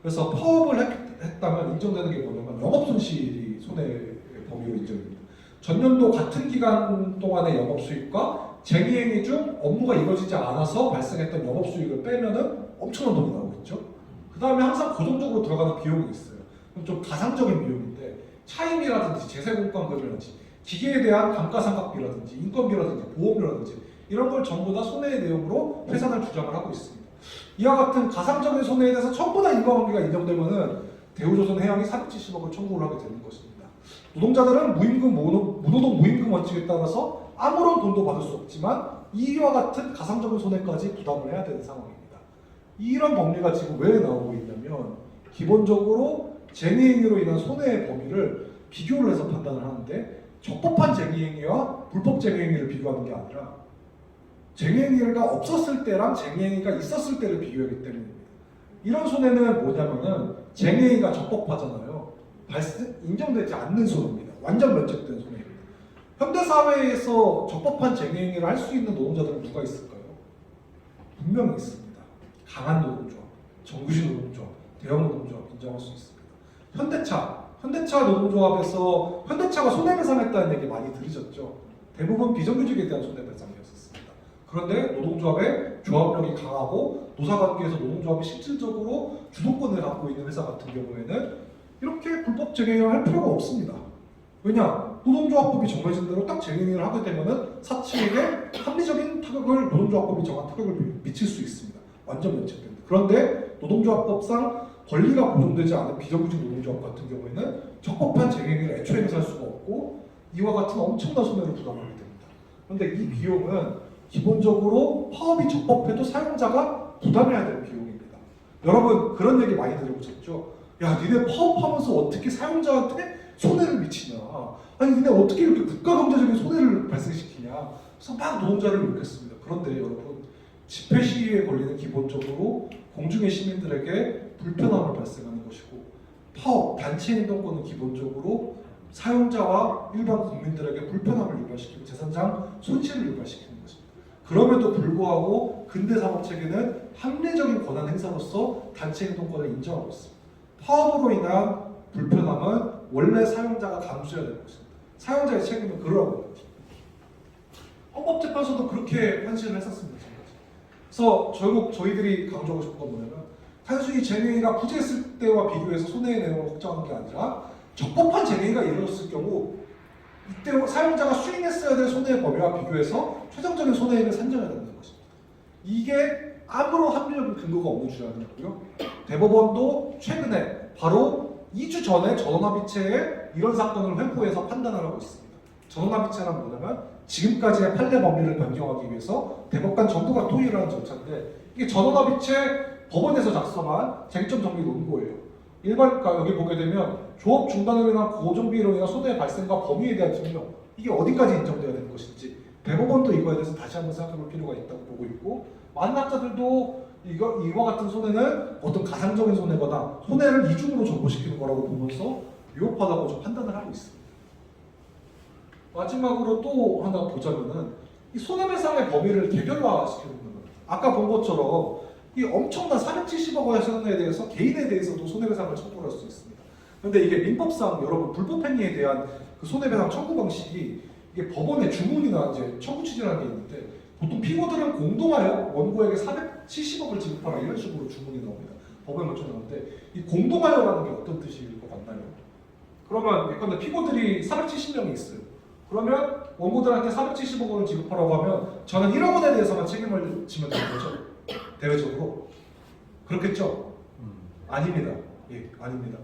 그래서 파업을 했다면 인정되는 게 뭐냐면 영업손실이 손해의 범위로 인정됩니다. 전년도 같은 기간 동안의 영업수익과 쟁의행위 중 업무가 이루어지지 않아서 발생했던 영업수익을 빼면은 엄청난 돈이 나오겠죠. 그 다음에 항상 고정적으로 들어가는 비용이 있어요. 그럼 좀 가상적인 비용인데 차임이라든지 재세공과금이라든지 기계에 대한 감가상각비라든지 인건비라든지 보험료라든지 이런 걸 전부 다 손해의 내용으로 회사는 주장을 하고 있습니다. 이와 같은 가상적인 손해에 대해서 전부 다 인과관계가 인정되면은 대우조선 해양이 470억을 청구를 하게 되는 것입니다. 노동자들은 무노동 무임금 원칙에 따라서 아무런 돈도 받을 수 없지만 이와 같은 가상적인 손해까지 부담을 해야 되는 상황입니다. 이런 법리가 지금 왜 나오고 있냐면 기본적으로 쟁의행위로 인한 손해의 범위를 비교를 해서 판단을 하는데 적법한 쟁의행위와 불법 쟁의행위를 비교하는 게 아니라 쟁의행위가 없었을 때랑 쟁의행위가 있었을 때를 비교하기 때문입니다. 이런 손해는 뭐냐면은 쟁의행위가 적법하잖아요. 인정되지 않는 손해입니다. 완전 면책된 손해입니다. 현대사회에서 적법한 쟁의행위를 할 수 있는 노동자들은 누가 있을까요? 분명히 있습니다. 강한 노동조합, 정규직 노동조합, 대형 노동조합 인정할 수 있습니다. 현대차 노동조합에서 현대차가 손해배상했다는 얘기 많이 들으셨죠? 대부분 비정규직에 대한 손해배상이었습니다. 그런데 노동조합의 조합력이 강하고 노사관계에서 노동조합이 실질적으로 주도권을 갖고 있는 회사 같은 경우에는 이렇게 불법 쟁행을 할 필요가 없습니다. 왜냐? 노동조합법이 정해진 대로 딱 쟁행을 하게 되면은 사측에게 합리적인 타격을 노동조합법이 정한 타격을 미칠 수 있습니다. 완전 면책됩니다. 그런데 노동조합법상 권리가 보존되지 않은 비정규직 노동조합 같은 경우에는 적법한 쟁행을 애초에 행사할 수가 없고 이와 같은 엄청난 손해를 부담하게 됩니다. 그런데 이 비용은 기본적으로 파업이 적법해도 사용자가 부담해야 되는 비용입니다. 여러분 그런 얘기 많이 들어보셨죠? 야 니네 파업하면서 어떻게 사용자한테 손해를 미치냐, 아니 니네 어떻게 이렇게 국가경제적인 손해를 발생시키냐, 그래서 막 노동자를 욕했습니다. 그런데 여러분 집회 시위에 권리는 기본적으로 공중의 시민들에게 불편함을 발생하는 것이고 파업, 단체 행동권은 기본적으로 사용자와 일반 국민들에게 불편함을 유발시키고 재산상 손실을 유발시키는 것입니다. 그럼에도 불구하고 근대사법체계는 합리적인 권한 행사로서 단체 행동권을 인정하고 있습니다. 파업으로 인한 불편함은 원래 사용자가 감수해야 될 것입니다. 사용자의 책임은 그러라고 합니다. 헌법재판소도 그렇게 판시를 했었습니다. 지금까지. 그래서 결국 저희들이 강조하고 싶은 건 뭐냐면 단순히 쟁행위가 부재했을 때와 비교해서 손해의 내용을 확정한 게 아니라 적법한 쟁행위가 이루어졌을 경우 이때 사용자가 수행했어야 될 손해의 범위와 비교해서 최종적인 손해액을 산정해야 된다는 것입니다. 이게 아무런 합리적인 근거가 없는 주장이었고요. 대법원도 최근에 바로 2주 전에 전원합의체에 이런 사건을 회부해서 판단을 하고 있습니다. 전원합의체란 뭐냐면 지금까지의 판례 법리를 변경하기 위해서 대법관 정부가 토의를 하는 절차인데 이게 전원합의체 법원에서 작성한 쟁점 정리 논거예요. 일반 여기 보게 되면 조업 중단으로 인한 고정비로 인한 손해 발생과 범위에 대한 증명 이게 어디까지 인정되어야 되는 것인지 대법원도 이거에 대해서 다시 한번 생각해볼 필요가 있다고 보고 있고 많은 학자들도 이와 같은 손해는 어떤 가상적인 손해거나 손해를 이중으로 전보시키는 거라고 보면서 위협하다고 좀 판단을 하고 있습니다. 마지막으로 또 하나 보자면은 이 손해배상의 범위를 개별화시키는 겁니다. 아까 본 것처럼 이 엄청난 470억 원의 손해에 대해서 개인에 대해서도 손해배상을 청구할 수 있습니다. 그런데 이게 민법상 여러분 불법행위에 대한 그 손해배상 청구 방식이 이게 법원의 주문이나 이제 청구 취지라는 게 있는데 보통 피고들은 공동하여 원고에게 470억을 지급하라 이런 식으로 주문이 나옵니다. 법에 먼저 나오는데 이 공동하여라는 게 어떤 뜻일 것 같나요? 그러면 예컨대 피고들이 470명이 있어요. 그러면 원고들한테 470억 원을 지급하라고 하면 저는 1억 원에 대해서만 책임을 지면 되는 거죠? 대외적으로? 그렇겠죠? 아닙니다. 예, 아닙니다.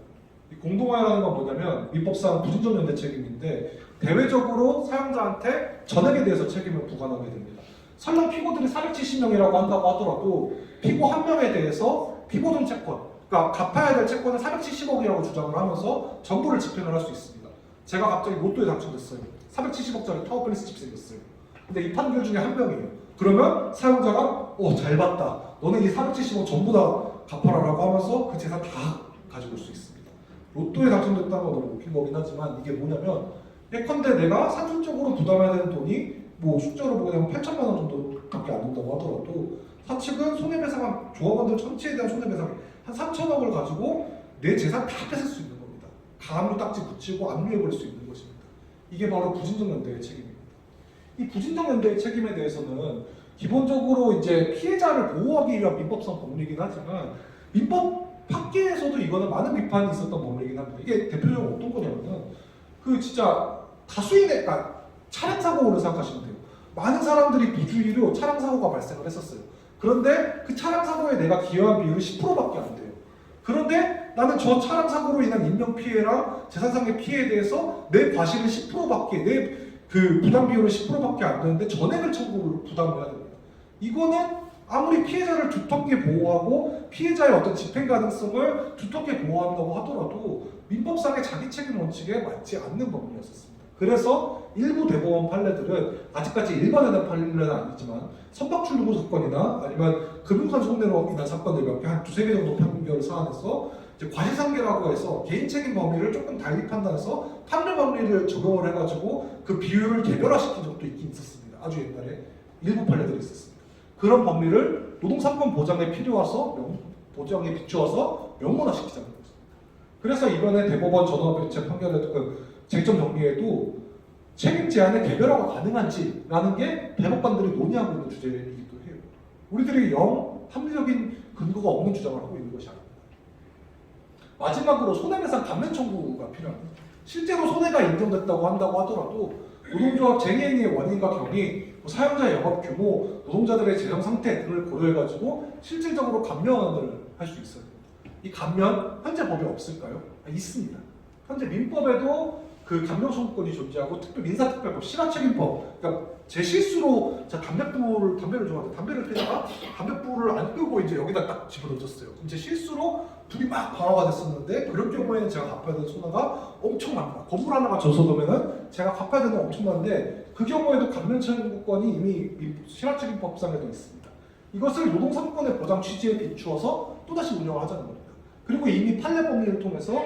이 공동화라는 건 뭐냐면 민법상 부진적 연대 책임인데 대외적으로 사용자한테 전액에 대해서 책임을 부과하게 됩니다. 설령 피고들이 470명이라고 한다고 하더라도 피고 한 명에 대해서 피고등 채권, 그러니까 갚아야 될 채권을 470억이라고 주장을 하면서 전부를 집행을 할 수 있습니다. 제가 갑자기 로또에 당첨됐어요. 470억짜리 타워플레스 집 생겼어요. 근데 이 판결 중에 한 명이에요. 그러면 사용자가 잘 봤다. 너네 이 470억 전부 다 갚아라라고 하면서 그 재산 다 가지고 올 수 있습니다. 로또에 당첨됐다는 건 너무 웃긴 거긴 하지만 이게 뭐냐면 예컨대 내가 사실적으로 부담해야 되는 돈이 뭐 숫자로 보게 되면 8천만 원 정도밖에 안 된다고 하더라도 사측은 손해배상 조합원들 전체에 대한 손해배상이 한 3천억을 가지고 내 재산 다 뺏을 수 있는 겁니다. 가압류 딱지 붙이고 압류해버릴 수 있는 것입니다. 이게 바로 부진적 연대의 책임입니다. 이 부진적 연대의 책임에 대해서는 기본적으로 이제 피해자를 보호하기 위한 민법상 법리이긴 하지만 민법 밖에서도 이거는 많은 비판이 있었던 법리이긴 합니다. 이게 대표적으로 어떤 거냐면은 그 진짜 다수인의 그러니까 차량 사고를 생각하시면 돼요. 많은 사람들이 부주의로 차량 사고가 발생을 했었어요. 그런데 그 차량 사고에 내가 기여한 비율이 10%밖에 안 돼요. 그런데 나는 저 차량 사고로 인한 인명 피해랑 재산상의 피해에 대해서 내 과실은 10%밖에 내 그 부담 비율은 10%밖에 안 되는데 전액을 청구를 부담을 해야 됩니다. 이거는 아무리 피해자를 두텁게 보호하고 피해자의 어떤 집행 가능성을 두텁게 보호한다고 하더라도 민법상의 자기 책임 원칙에 맞지 않는 법률이었습니다. 그래서 일부 대법원 판례들은 아직까지 일반화된 판례는 아니지만 선박출루고 사건이나 아니면 금융산 손해로 인한 사건들 몇 개 한 두세 개 정도 판결을 사안해서 이제 과실상계라고 해서 개인 책임 범위를 조금 달리 판단해서 판례 법리를 적용을 해가지고 그 비율을 개별화시킨 적도 있긴 있었습니다. 아주 옛날에 일부 판례들이 있었습니다. 그런 법리를 노동사건 보장에 보장에 비추어서 명문화시키자는 것입니다. 그래서 이번에 대법원 전원합의체 판결에도 그 쟁점 정리에도 책임 제한의 개별화가 가능한지라는 게 대법관들이 논의하고 있는 주제이기도 해요. 우리들이 영 합리적인 근거가 없는 주장을 하고 있는 것이 아닙니다. 마지막으로 손해배상 감면 청구가 필요합니다. 실제로 손해가 인정됐다고 한다고 하더라도 노동조합 쟁행의 원인과 경위, 사용자의 영업 규모, 노동자들의 재정 상태 등을 고려해가지고 실질적으로 감면을 할 수 있어요. 이 감면 현재 법에 없을까요? 있습니다. 현재 민법에도 그 감면 청구권이 존재하고 민사특별법, 실화책임법. 그러니까 제 실수로 제가 담배를 좋아하는데 담배를 피다가 담배불을 안 끄고 이제 여기다 딱 집어넣었어요. 그럼 제 실수로 불이 막 방화가 됐었는데 그럴 경우에는 제가 갚아야 되는 손해가 엄청납니다. 건물 하나가 전소되면은 제가 갚아야 되는 건 엄청난데 그 경우에도 감면 청구권이 이미 실화책임법상에도 있습니다. 이것을 노동사건의 보장 취지에 비추어서 또다시 운영을 하자는 겁니다. 그리고 이미 판례 법리를 통해서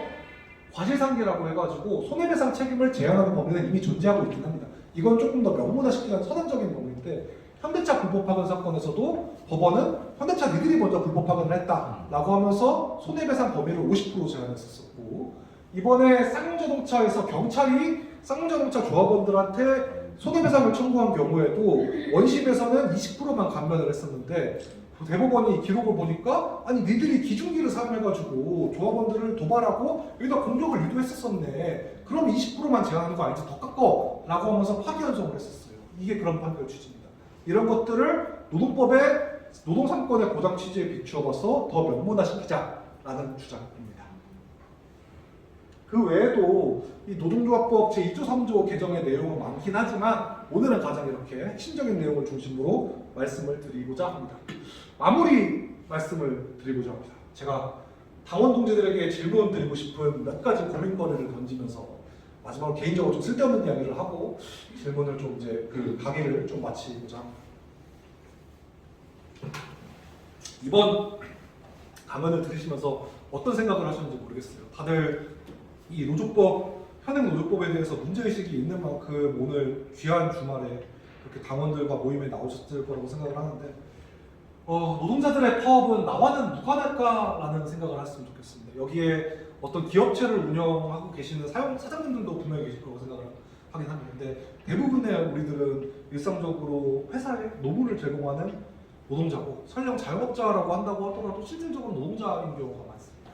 과실상계라고 해가지고 손해배상 책임을 제한하는 법리는 이미 존재하고 있긴 합니다. 이건 조금 더 명문화시키는 선언적인 법리인데 현대차 불법 파견 사건에서도 법원은 현대차 니들이 먼저 불법 파견을 했다라고 하면서 손해배상 범위를 50% 제한했었고, 이번에 쌍용자동차에서 경찰이 쌍용자동차 조합원들한테 손해배상을 청구한 경우에도 원심에서는 20%만 감면을 했었는데, 대법원이 기록을 보니까 아니 니들이 기중기를 사용해가지고 조합원들을 도발하고 여기다 공격을 유도했었었네, 그럼 20%만 제한하는 거 아니지, 더 깎어 라고 하면서 파기환송을 했었어요. 이게 그런 판결 취지입니다. 이런 것들을 노동법의 노동상권의 보장 취지에 비추어봐서 더 명문화시키자라는 주장입니다. 그 외에도 이 노동조합법 제2조 3조 개정의 내용은 많긴 하지만 오늘은 가장 이렇게 핵심적인 내용을 중심으로 말씀을 드리고자 합니다. 마무리 말씀을 드리고자 합니다. 제가 당원 동지들에게 질문 드리고 싶은 몇 가지 고민거리를 던지면서 마지막으로 개인적으로 좀 쓸데없는 이야기를 하고 질문을 좀 이제 그 강의를 좀 마치고자 합니다. 이번 강연을 들으시면서 어떤 생각을 하셨는지 모르겠어요. 다들 이 노조법, 현행 노조법에 대해서 문제의식이 있는 만큼 오늘 귀한 주말에 이렇게 당원들과 모임에 나오셨을 거라고 생각을 하는데, 노동자들의 파업은 나와는 누가 낼까라는 생각을 했으면 좋겠습니다. 여기에 어떤 기업체를 운영하고 계시는 사장님들도 분명히 계실 거라고 생각을 하긴 합니다. 대부분의 우리들은 일상적으로 회사에 노무를 제공하는 노동자고, 설령 자영업자라고 한다고 하더라도 실질적으로 노동자인 경우가 많습니다.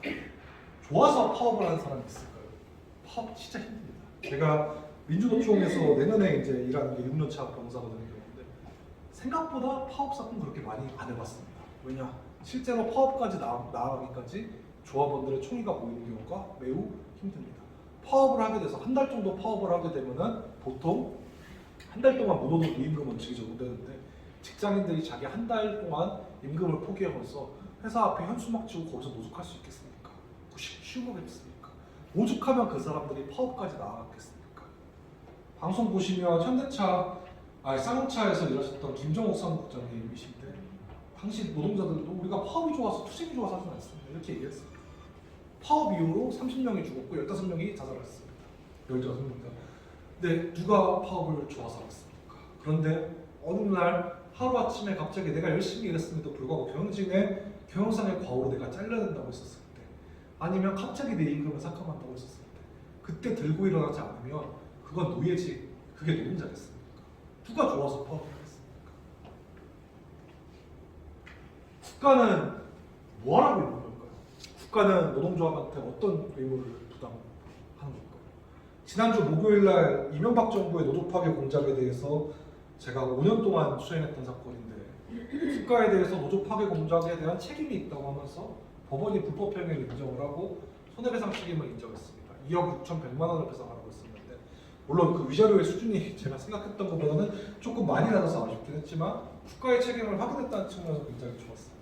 좋아서 파업을 하는 사람이 있을까요? 파업 진짜 힘듭니다. 제가 민주노총에서 내년에 이제 일하는 게 6년차 병사가 되는 경우인데 생각보다 파업 사건 그렇게 많이 안 해봤습니다. 왜냐? 실제로 파업까지 나아가기까지 조합원들의 총의가 모이는 경우가 매우 힘듭니다. 파업을 하게 돼서 한 달 정도 파업을 하게 되면은 보통 한 달 동안 무노동 무임금 원칙이 적용되는데, 직장인들이 자기 한 달 동안 임금을 포기하면서 회사 앞에 현수막 치고 거기서 노숙할 수 있겠습니까? 쉬운 거겠습니까? 오죽하면 그 사람들이 파업까지 나아갔겠습니까? 방송 보시면 쌍용차에서 일하셨던 김정욱 사무국장님이신데, 당시 노동자들도 우리가 파업이 좋아서 투쟁이 좋아서 하지 않습니다, 이렇게 얘기했습니다. 파업 이후로 30명이 죽었고 15명이 자살했습니다. 15명입니다. 근데 누가 파업을 좋아서 하겠습니까? 그런데 어느 날 하루아침에 갑자기 내가 열심히 일했음에도 불구하고 경영상의 과오로 내가 잘려낸다고 했었을 때, 아니면 갑자기 내 임금을 삭감한다고 했었을 때, 그때 들고 일어나지 않으면 그건 노예지, 그게 노동자겠습니까? 누가 좋아서 파업을 하겠습니까? 국가는 뭐 하라고 있는 걸까요? 국가는 노동조합한테 어떤 의무를 부담하는 걸까요? 지난주 목요일날 이명박 정부의 노조파괴 공작에 대해서 제가 5년 동안 수행했던 사건인데, 국가에 대해서 노조파괴 공작에 대한 책임이 있다고 하면서 법원이 불법 행위를 인정을 하고 손해배상 책임을 인정했습니다. 2억 6,100만 원을 배상하라고 했었는데, 물론 그 위자료의 수준이 제가 생각했던 것보다는 조금 많이 낮아서 아쉽긴 했지만 국가의 책임을 확인했다는 측면에서 굉장히 좋았습니다.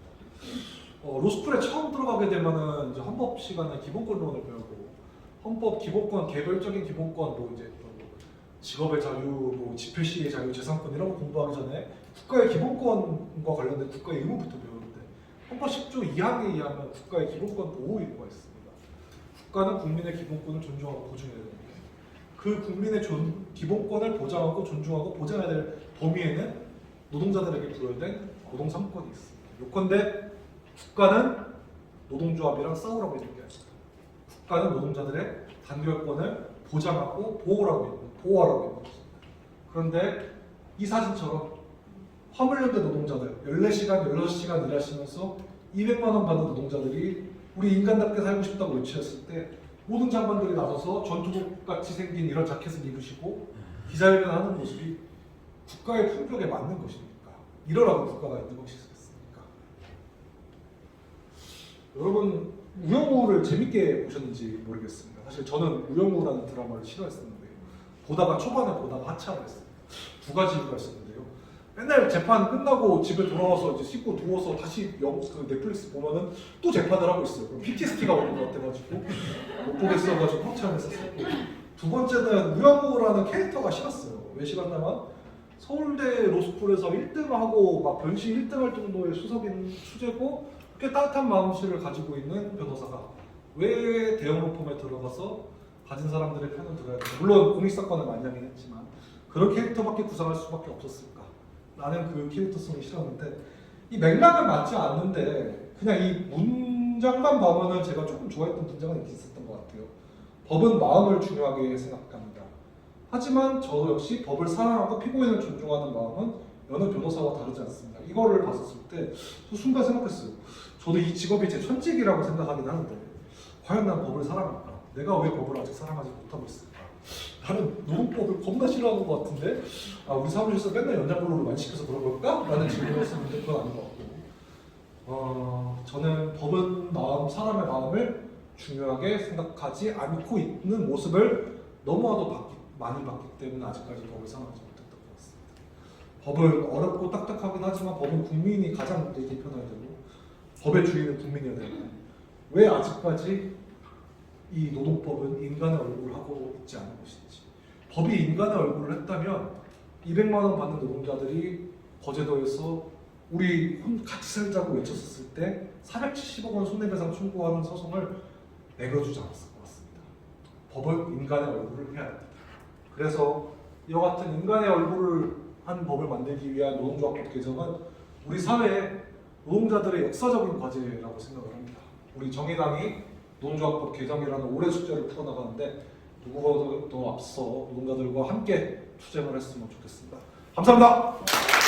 로스쿨에 처음 들어가게 되면은 이제 헌법 시간에 기본권론을 배우고, 헌법 기본권, 개별적인 기본권, 뭐 이제 직업의 자유, 뭐 집회 시의 자유, 재산권 이런 거 공부하기 전에 국가의 기본권과 관련된 국가의 의무부터 배우는데, 헌법 10조 2항에 의하면 국가의 기본권 보호 의무가 있습니다. 국가는 국민의 기본권을 존중하고 보증해야 되는데, 그 국민의 기본권을 보장하고 존중하고 보장해야 될 범위에는 노동자들에게 부여된 노동 3권이 있습니다. 요컨대 국가는 노동조합이랑 싸우라고 있는 게 아닙니다. 국가는 노동자들의 단결권을 보장하고 보호하라고 있는 것입니다. 그런데 이 사진처럼 화물연대 노동자들 14시간, 16시간 일하시면서 200만 원 받는 노동자들이 우리 인간답게 살고 싶다고 외치었을 때, 모든 장관들이 나서서 전투복같이 생긴 이런 자켓을 입으시고 기자회견하는 모습이 국가의 품격에 맞는 것입니까? 이러라고 국가가 있는 것이겠습니까? 여러분, 우영우를 재밌게 보셨는지 모르겠습니다. 사실 저는 우영우라는 드라마를 싫어했었는데요. 초반에 보다가 하차를 했어요. 두 가지 이유가 있었는데요. 맨날 재판 끝나고 집에 돌아와서 이제 씻고 누워서 다시 넷플릭스 보면은 또 재판을 하고 있어요. 그럼 PTSD가 오는 것 같아가지고 못 보겠어가지고 하차를 했었고, 두 번째는 우영우라는 캐릭터가 싫었어요. 왜 싫었냐면 서울대 로스쿨에서 1등하고 막 변시 1등할 정도의 수석인 수재고, 꽤 따뜻한 마음씨를 가지고 있는 변호사가 왜 대형 로펌에 들어가서 가진 사람들의 편을 들어야 되나. 물론 공익사건을 많이 하긴 했지만 그런 캐릭터밖에 구상할 수밖에 없었을까 라는 그 캐릭터성이 싫었는데 이 맥락은 맞지 않는데 그냥 이 문장만 보면은 제가 조금 좋아했던 문장은 있었던 것 같아요. 법은 마음을 중요하게 생각합니다. 하지만 저 역시 법을 사랑하고 피고인을 존중하는 마음은 여느 변호사와 다르지 않습니다. 이거를 봤었을 때 순간 생각했어요. 저도 이 직업이 제 천직이라고 생각하긴 하는데 과연 난 법을 사랑할까? 내가 왜 법을 아직 사랑하지 못하고 있을까? 나는 노동법을 겁나 싫어하는 것 같은데 우리 사무실에서 맨날 연장근로를 많이 시켜서 그런 걸까? 라는 질문을 했었는데 그건 아닌 것 같고 저는 법은 사람의 마음을 중요하게 생각하지 않고 있는 모습을 너무나도 많이 봤기 때문에 아직까지 법을 사랑하지 못했던 것 같습니다. 법은 어렵고 딱딱하긴 하지만 법은 국민이 가장 되게 편해야 되고 법의 주인은 국민이어야 되고 왜 아직까지 이 노동법은 인간의 얼굴을 하고 있지 않은 것인지. 법이 인간의 얼굴을 했다면 200만 원 받는 노동자들이 거제도에서 우리 같이 살자고 외쳤었을 때 470억 원 손해배상 청구하는 소송을 내려주지 않았을 것 같습니다. 법은 인간의 얼굴을 해야 합니다. 그래서 이와 같은 인간의 얼굴을 한 법을 만들기 위한 노동조합법 개정은 우리 사회의 노동자들의 역사적인 과제라고 생각을 합니다. 우리 정의당이 노동조합법 개정이라는 올해 숙제를 풀어나가는데 누구보다도 앞서 노동자들과 함께 투쟁을 했으면 좋겠습니다. 감사합니다.